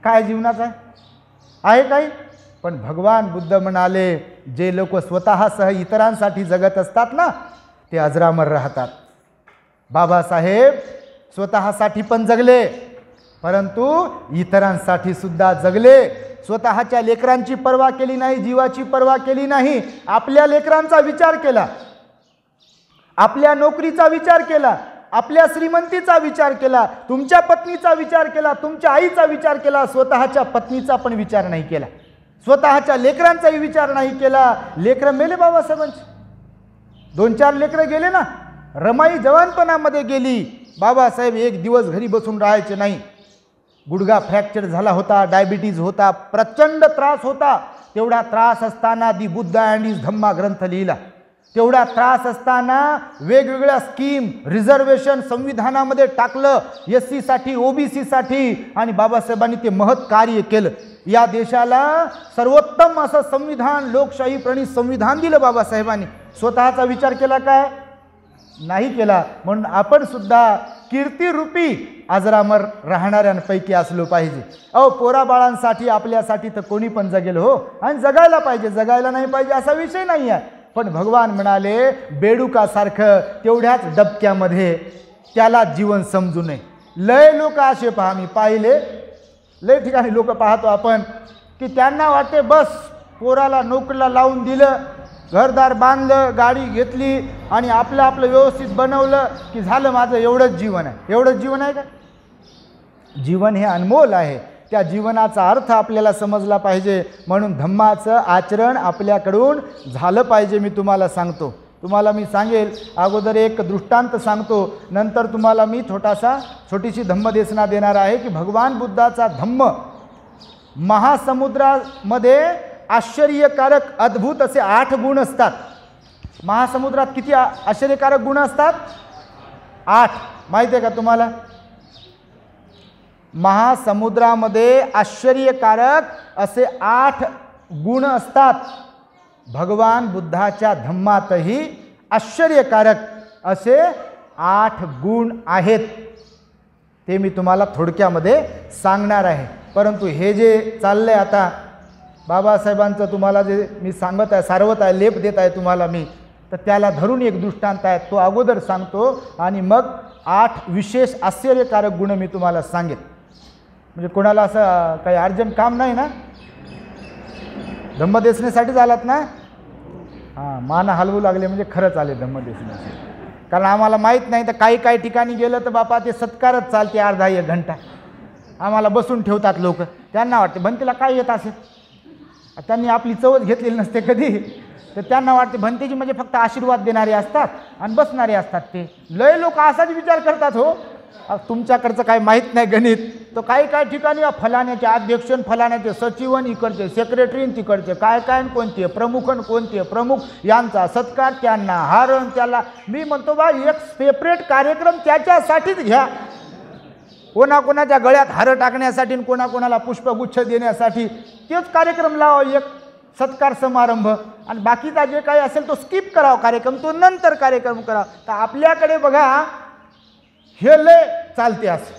काय जीवनाचा आहे काही? पण भगवान बुद्ध म्हणाले, जे लोक स्वतःसह इतरांसाठी जगत असतात ना ते अजरामर राहतात. बाबासाहेब स्वतःसाठी पण जगले, परंतु इतरांसाठी सुद्धा जगले. स्वतःच्या लेकरांची पर्वा केली नाही, जीवाची पर्वा केली नाही. आपल्या लेकरांचा विचार केला, आपल्या नोकरीचा विचार केला, आपल्या श्रीमंतीचा विचार केला, तुमच्या पत्नीचा विचार केला, तुमच्या आईचा विचार केला. स्वतःच्या पत्नीचा पण विचार नाही केला, स्वतःच्या लेकरांचाही विचार नाही केला. लेकरं मेले बाबासाहेबांचे, 2-4 लेकरं गेले ना. रमाई जवानपणामध्ये गेली. बाबासाहेब एक दिवस घरी बसून राहायचे नाही. गुडघा फ्रॅक्चर झाला होता, डायबिटीज होता, प्रचंड त्रास होता. तेवढा त्रास असताना दी बुद्ध अँड हिज धम्मा ग्रंथ लिहिला. तेवढा त्रास असताना वेगवेगळ्या स्कीम रिझर्वेशन संविधानामध्ये टाकलं, SC साठी, OBC साठी, आणि बाबासाहेबांनी ते महत् कार्य केलं. या देशाला सर्वोत्तम असं संविधान, लोकशाही प्रणीत संविधान दिलं बाबासाहेबांनी. स्वतःचा विचार केला काय? नाही केला. म्हणून आपण सुद्धा कीर्तिरूपी अजरामर राहणाऱ्यांपैकी असलो पाहिजे. पोराबाळांसाठी आपल्यासाठी तर कोणी पण जगेल हो, आणि जगायला पाहिजे, जगायला नाही पाहिजे असा विषय नाही आहे. पण भगवान म्हणाले, बेडुकासारखं तेवढ्याच डबक्यामध्ये त्याला जीवन समजू नये. लय लोक असे पहा, मी पाहिले लय ठिकाणी लोक पाहतो आपण की त्यांना वाटते बस पोराला नोकरीला लावून दिलं, घरदार बांधलं, गाडी घेतली आणि आपलं व्यवस्थित बनवलं की झालं, माझं एवढंच जीवन आहे. एवढंच जीवन आहे का? जीवन हे अनमोल आहे. त्या जीवनाचा अर्थ आपल्याला समजला पाहिजे. म्हणून धम्माचं आचरण आपल्याकडून झालं पाहिजे. मी तुम्हाला सांगतो, तुम्हाला मी सांगेल अगोदर एक दृष्टांत सांगतो, नंतर तुम्हाला मी छोटीशी धम्मदेशना देणार आहे की भगवान बुद्धाचा धम्म महासमुद्रामध्ये आश्चर्यकारक अद्भुत असे 8 गुण असतात. महासमुद्रात किती आश्चर्यकारक गुण असतात? 8 माहिती आहे का तुम्हाला? महासमुद्रामध्ये आश्चर्यकारक असे 8 गुण असतात. भगवान बुद्धाच्या धम्मातही आश्चर्यकारक असे 8 गुण आहेत. ते मी तुम्हाला थोडक्यामध्ये सांगणार आहे. परंतु हे जे चाललंय आता बाबासाहेबांचं तुम्हाला जे मी सांगत आहे, सारवत आहे, लेप देत आहे तुम्हाला मी, तर त्याला धरून एक दृष्टांत आहे तो अगोदर सांगतो आणि मग 8 विशेष आश्चर्यकारक गुण मी तुम्हाला सांगेन. म्हणजे कोणाला असं काही अर्जंट काम नाही ना? धम्मदेशनेसाठीच आलात ना? हां, मान हलवू लागले म्हणजे खरंच आले धम्मदेशनेसाठी. कारण आम्हाला माहीत नाही तर काही ठिकाणी गेलं तर बापा ते सत्कारच चालते अर्धा एक घंटा. आम्हाला बसून ठेवतात लोक. त्यांना वाटते भंतीला काय येत असेल, त्यांनी आपली चवच घेतलेली नसते कधी, तर त्यांना वाटते भंतेजी म्हणजे फक्त आशीर्वाद देणारे असतात आणि बसणारे असतात. ते लय लोक असाच विचार करतात. हो, तुमच्याकडचं काय माहीत नाही गणित. तो काही ठिकाणी फलाण्याचे अध्यक्ष, फलाण्याचे सचिवन, इकडचे सेक्रेटरी, तिकडचे काय कोणते प्रमुख, कोणते प्रमुख, यांचा सत्कार, त्यांना हारण, त्याला मी म्हणतो बा एक सेपरेट कार्यक्रम त्याच्यासाठीच घ्या. कोणाकोणाच्या गळ्यात हार टाकण्यासाठी, कोणाकोणाला पुष्पगुच्छ देण्यासाठी तेच कार्यक्रम लावा, एक सत्कार समारंभ. आणि बाकीचा जे काही असेल तो स्किप करावा कार्यक्रम, तो नंतर कार्यक्रम करा. तर आपल्याकडे बघा हे लय चालते असं,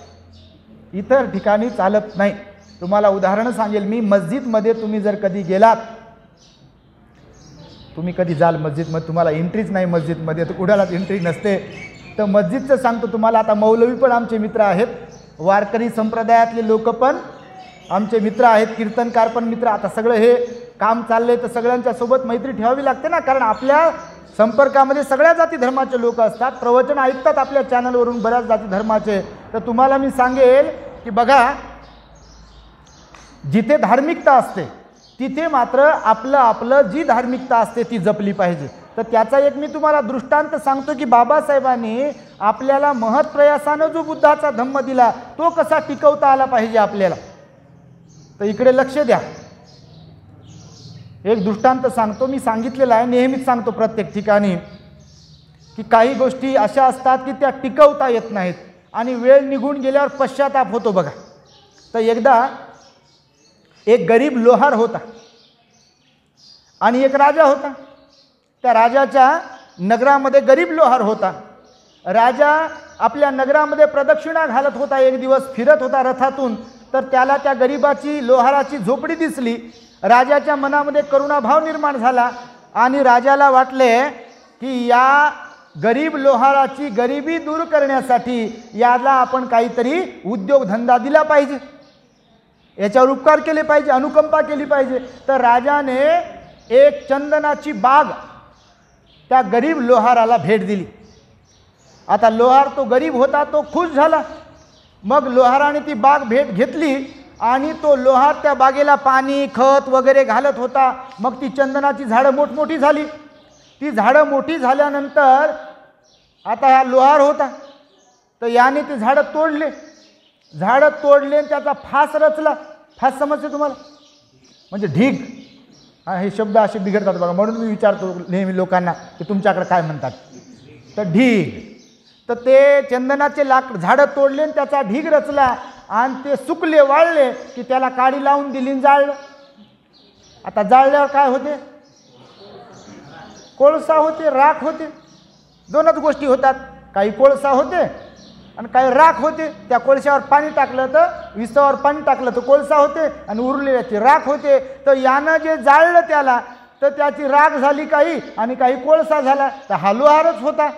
इतर ठिकाणी चालत नाही. तुम्हाला उदाहरण सांगेल मी. मस्जिदमध्ये तुम्ही जर कधी गेलात, तुम्ही कधी जाल मस्जिदमध्ये, तुम्हाला एंट्रीच नाही मस्जिदमध्ये, तर कुणालाच एंट्री नसते. तर मस्जिदचं सांगतो तुम्हाला. आता मौलवी पण आमचे मित्र आहेत, वारकरी संप्रदायातले लोक पण आमचे मित्र आहेत, कीर्तनकार पण मित्र. आता सगळं हे काम चाललंय तर सगळ्यांच्या सोबत मैत्री ठेवावी लागते ना, कारण आपल्या संपर्कामध्ये सगळ्या जाती धर्माचे लोक असतात. प्रवचन ऐकतात आपल्या चॅनलवरून बऱ्याच जाती धर्माचे. तर तुम्हाला मी सांगेल की बघा, जिथे धार्मिकता असते तिथे मात्र आपलं जी धार्मिकता असते ती जपली पाहिजे. तर त्याचा एक मी तुम्हाला दृष्टांत सांगतो की बाबासाहेबांनी आपल्याला महत्प्रयासानं जो बुद्धाचा धम्म दिला तो कसा टिकवता आला पाहिजे आपल्याला. तर इकडे लक्ष द्या. एक दृष्टांत सांगतो. मी सांगितलेलं आहे, नेहमीच सांगतो प्रत्येक ठिकाणी, की काही गोष्टी अशा असतात की त्या टिकवता येत नाहीत आणि वेळ निघून गेल्यावर पश्चाताप होतो बघा. तर एकदा एक गरीब लोहार होता आणि एक राजा होता. त्या राजाच्या नगरामध्ये गरीब लोहार होता. राजा आपल्या नगरामध्ये प्रदक्षिणा घालत होता. एक दिवस फिरत होता रथातून, तर त्याला त्या गरीबाची लोहाराची झोपडी दिसली. राजाच्या मनामध्ये करुणाभाव निर्माण झाला आणि राजाला वाटले की या गरीब लोहाराची गरिबी दूर करण्यासाठी याला आपण काहीतरी उद्योगधंदा दिला पाहिजे, याच्यावर उपकार केले पाहिजे, अनुकंपा केली पाहिजे. तर राजाने एक चंदनाची बाग त्या गरीब लोहाराला भेट दिली. आता लोहार तो गरीब होता, तो खुश झाला. मग लोहाराने ती बाग भेट घेतली आणि तो लोहार त्या बागेला पाणी खत वगैरे घालत होता. मग ती चंदनाची झाडं मोठमोठी झाली. ती झाडं मोठी झाल्यानंतर आता हा लोहार होता, तर याने ती झाडं तोडले. झाडं तोडले आणि त्याचा फास रचला. फास समजते तुम्हाला? म्हणजे ढीग. हे शब्द असे बिघडतात बघा, म्हणून मी विचारतो नेहमी लोकांना की तुमच्याकडे काय म्हणतात. तर ढीग. तर ते चंदनाचे झाडं तोडले आणि त्याचा ढीग रचला आणि ते सुकले, वाळले की त्याला काडी लावून दिली आणि जाळलं. आता जाळल्यावर काय होते? कोळसा होते, राख होते. दोनच गोष्टी होतात, काही कोळसा होते आणि काही राख होते. त्या कोळशावर पाणी टाकलं तर, विसावर पाणी टाकलं तर कोळसा होते आणि उरलेल्याची राख होते. तर यानं जे जाळलं त्याला, तर त्याची राख झाली काही आणि काही कोळसा झाला. तर हा लोहारच होता.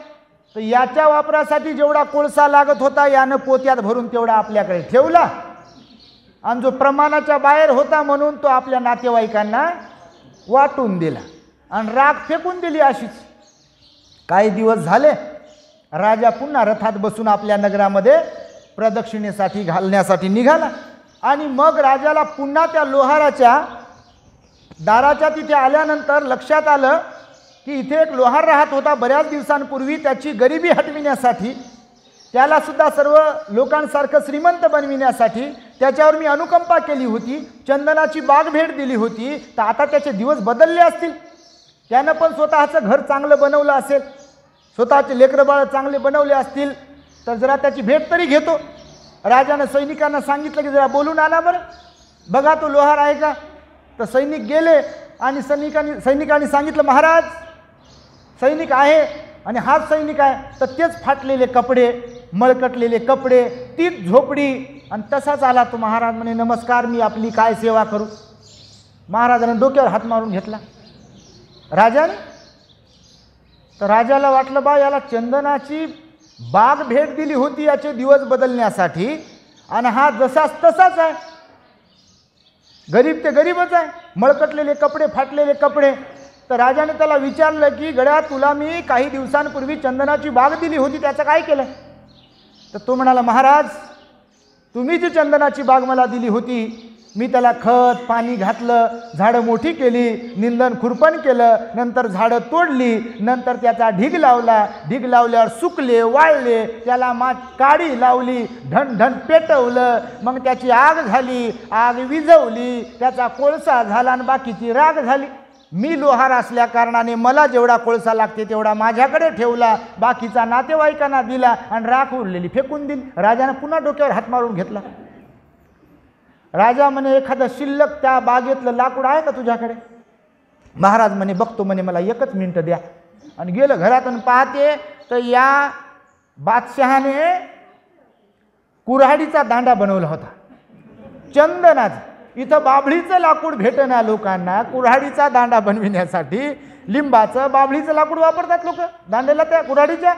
तर याच्या वापरासाठी जेवढा कोळसा लागत होता यानं पोत्यात भरून तेवढा आपल्याकडे ठेवला आणि जो प्रमाणाच्या बाहेर होता म्हणून तो आपल्या नातेवाईकांना वाटून दिला आणि राख फेकून दिली अशीच. काही दिवस झाले, राजा पुन्हा रथात बसून आपल्या नगरामध्ये प्रदक्षिणेसाठी घालण्यासाठी निघाला आणि मग राजाला पुन्हा त्या लोहाराच्या दाराच्या तिथे आल्यानंतर लक्षात आलं की इथे एक लोहार राहत होता बऱ्याच दिवसांपूर्वी. त्याची गरिबी हटविण्यासाठी, त्याला सुद्धा सर्व लोकांसारखं श्रीमंत बनविण्यासाठी त्याच्यावर मी अनुकंपा केली होती, चंदनाची बाग भेट दिली होती. तर आता त्याचे दिवस बदलले असतील. त्यानं पण स्वतःचं घर चांगलं बनवलं असेल, स्वतःचे लेकरं बाळ चांगले बनवले असतील. तर जरा त्याची भेट तरी घेतो. राजानं सैनिकांना सांगितलं की जरा बोलून आणा बरं, बघा तो लोहार आहे का. तर सैनिक गेले आणि सैनिकांनी सांगितलं महाराज सैनिक आहे आणि हाच सैनिक आहे. तर तेच फाटलेले कपडे, मळकटलेले कपडे, तीच झोपडी आणि तसाच आला तो. महाराज म्हणे नमस्कार, मी आपली काय सेवा करू. महाराजाने डोक्यावर हात मारून घेतला राजाने. तर राजाला वाटलं बा याला चंदनाची बाग भेट दिली होती याचे दिवस बदलण्यासाठी आणि हा जसाच तसाच आहे. गरीब ते गरीबच आहे, मळकटलेले कपडे, फाटलेले कपडे. तर राजाने त्याला विचारलं की गड्या तुला मी काही दिवसांपूर्वी चंदनाची बाग दिली होती त्याचं काय केलं. तर तो म्हणाला महाराज तुम्ही जी चंदनाची बाग मला दिली होती मी त्याला खत पाणी घातलं, झाडं मोठी केली, निंदन खुरपण केलं, नंतर झाडं तोडली, नंतर त्याचा ढीग लावला, ढीग लावल्यावर सुकले वाळले, त्याला काडी लावली, ढण ढण पेटवलं, मग त्याची आग झाली, आग विझवली, त्याचा कोळसा झाला आणि बाकीची राख झाली. मी लोहार असल्या कारणाने मला जेवढा कोळसा लागते तेवढा माझ्याकडे ठेवला, बाकीचा नातेवाईकांना दिला आणि राख उरलेली फेकून दिली. राजाने पुन्हा डोक्यावर हात मारून घेतला. राजा म्हणे एखादं शिल्लक त्या बागेतलं लाकूड आहे का तुझ्याकडे. महाराज म्हणे बघतो म्हणे मला एकच मिनिट द्या. आणि गेलं घरातून पाहते तर या बादशहाने कुऱ्हाडीचा दांडा बनवला होता चंदनाचा. इथं बाभळीचं लाकूड भेटना लोकांना, कुऱ्हाडीचा दांडा बनविण्यासाठी लिंबाचं बाभळीचं लाकूड वापरतात लोक दांड्याला त्या कुऱ्हाडीच्या.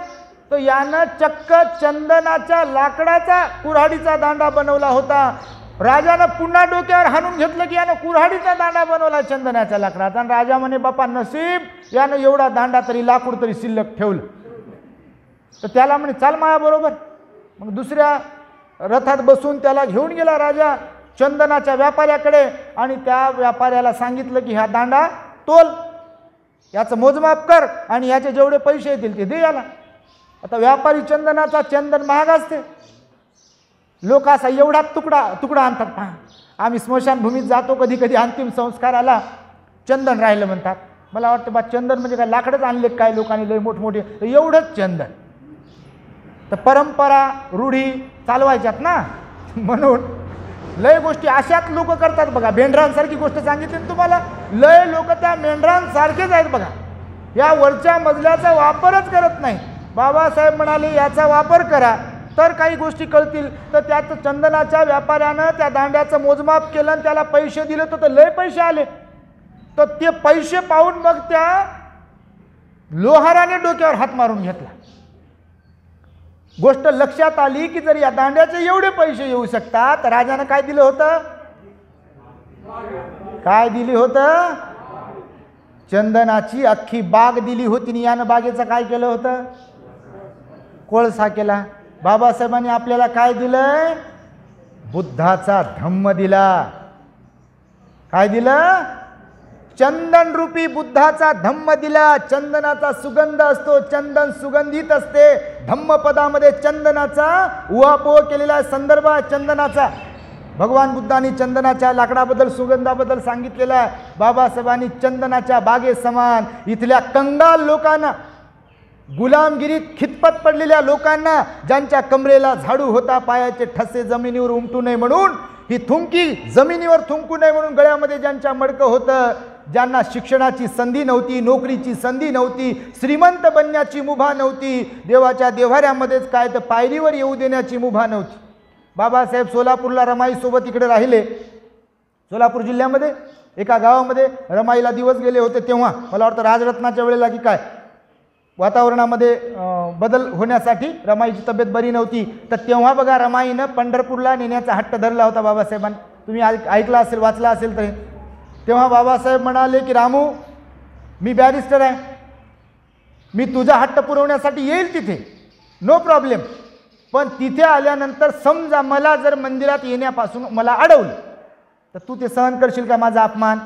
तर यानं चक्क चंदनाच्या लाकडाचा कुऱ्हाडीचा दांडा बनवला होता. राजानं पुन्हा डोक्यावर हाणून घेतलं की यानं कुऱ्हाडीचा दांडा बनवला चंदनाच्या लाकडाचा. आणि राजा म्हणे बापा नसीब यानं एवढा दांडा तरी लाकूड तरी शिल्लक ठेवलं. तर त्याला म्हणे चाल माझ्याबरोबर. मग दुसऱ्या रथात बसून त्याला घेऊन गेला राजा चंदनाच्या व्यापाऱ्याकडे आणि त्या व्यापाऱ्याला सांगितलं की हा दांडा तोल, याचं मोजमाप कर आणि याचे जेवढे पैसे येतील ते दे याला. आता व्यापारी चंदनाचा, चंदन महाग असते, लोक असा एवढा तुकडा आणतात. पहा आम्ही स्मशानभूमीत जातो कधी कधी अंतिम संस्काराला, चंदन राहिलं म्हणतात. मला वाटतं बा चंदन म्हणजे काय लाकडच आणले काय लोकांनी लय मोठमोठे, तर एवढंच चंदन. तर परंपरा रूढी चालवायच्यात ना, म्हणून लय गोष्टी अशाच लोक करतात बघा. मेंढरांसारखी गोष्ट सांगितली ना तुम्हाला, लय लोक त्या मेंढरांसारखेच आहेत बघा. या वरच्या मजल्याचा वापरच करत नाही. बाबासाहेब म्हणाले याचा वापर करा तर काही गोष्टी कळतील. तर त्यात चंदनाच्या व्यापाऱ्यानं त्या दांड्याचं मोजमाप केलं आणि त्याला पैसे दिले तर लय पैसे आले. तर ते पैसे पाहून मग त्या लोहाराने डोक्यावर हात मारून घेतला. गोष्ट लक्षात आली की जर या दांड्याचे एवढे पैसे येऊ शकतात तर राजानं काय दिलं होतं, काय दिली होतं, चंदनाची अख्खी बाग दिली होती. आणि यानं बागेचं काय केलं होतं, कोळसा केला. बाबासाहेबांनी आपल्याला काय दिलंय, बुद्धाचा धम्म दिला. काय दिलं, चंदन रूपी बुद्धाचा धम्म दिला. चंदनाचा सुगंध असतो, चंदन सुगंधित असते. धम्मपदामध्ये चंदनाचा उहापोह केलेला संदर्भ चंदनाचा. भगवान बुद्धांनी चंदनाच्या लाकडाबद्दल, सुगंधाबद्दल सांगितलेला आहे. बाबासाहेबांनी चंदनाच्या बागेसमान इथल्या कंगाल लोकांना, गुलामगिरीत खितपत पडलेल्या लोकांना, ज्यांच्या कमरेला झाडू होता, पायाचे ठसे जमिनीवर उमटू नये म्हणून, ही थुंकी जमिनीवर थुंकू नये म्हणून गळ्यामध्ये ज्यांच्या मडकं होतं, ज्यांना शिक्षणाची संधी नव्हती, नोकरीची संधी नव्हती, श्रीमंत बनण्याची मुभा नव्हती, देवाच्या देव्हाऱ्यामध्येच काय तर पायरीवर येऊ देण्याची मुभा नव्हती. बाबासाहेब सोलापूरला रमाईसोबत इकडे राहिले. सोलापूर जिल्ह्यामध्ये एका गावामध्ये रमाईला दिवस गेले होते. तेव्हा मला वाटतं राजरत्नाच्या वेळेला की काय वातावरणामध्ये बदल होण्यासाठी रमाईची तब्येत बरी नव्हती. तर तेव्हा बघा रमाईनं पंढरपूरला नेण्याचा हट्ट धरला होता बाबासाहेबांनी. तुम्ही ऐकला असेल, वाचला असेल तर. तेव्हा बाबासाहेब म्हणाले की रामू, मी बॅरिस्टर आहे, मी तुझा हट्ट पुरवण्यासाठी येईल तिथे, नो प्रॉब्लेम. पण तिथे आल्यानंतर समजा मला जर मंदिरात येण्यापासून मला अडवलं तर तू ते सहन करशील का माझा अपमान.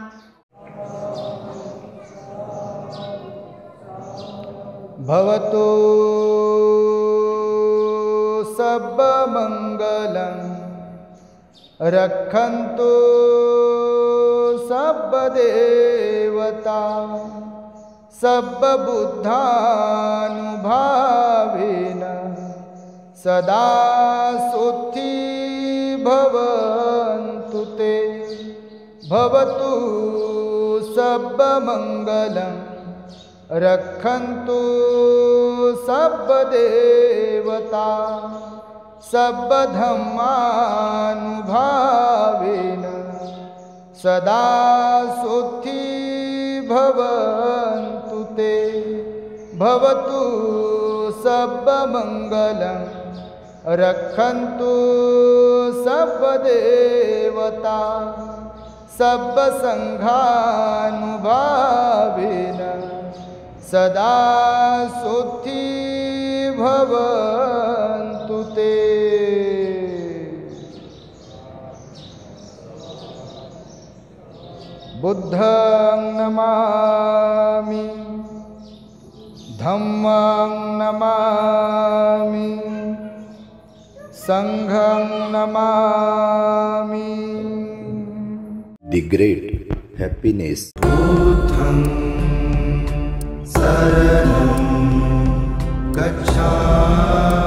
भवतो सब मंगलम रक्षन्तु सब देवता सब बुद्धानुभावेन सदा सुखी भवन्तु ते भवतु सर्वमङ्गलं रक्षन्तु सर्वदेवता सर्वधर्मानुभावेन सदा सुखी भवन्तु ते भवतु सर्वमङ्गलं रक्षन्तु सर्वदेवता सर्वसङ्घानुभावेन सदा सुखी भवन्तु ते। बुद्धं नमामि, धम्मं नमामि, संघं नमामि।
The great happiness.
बुद्धं शरणं गच्छामि।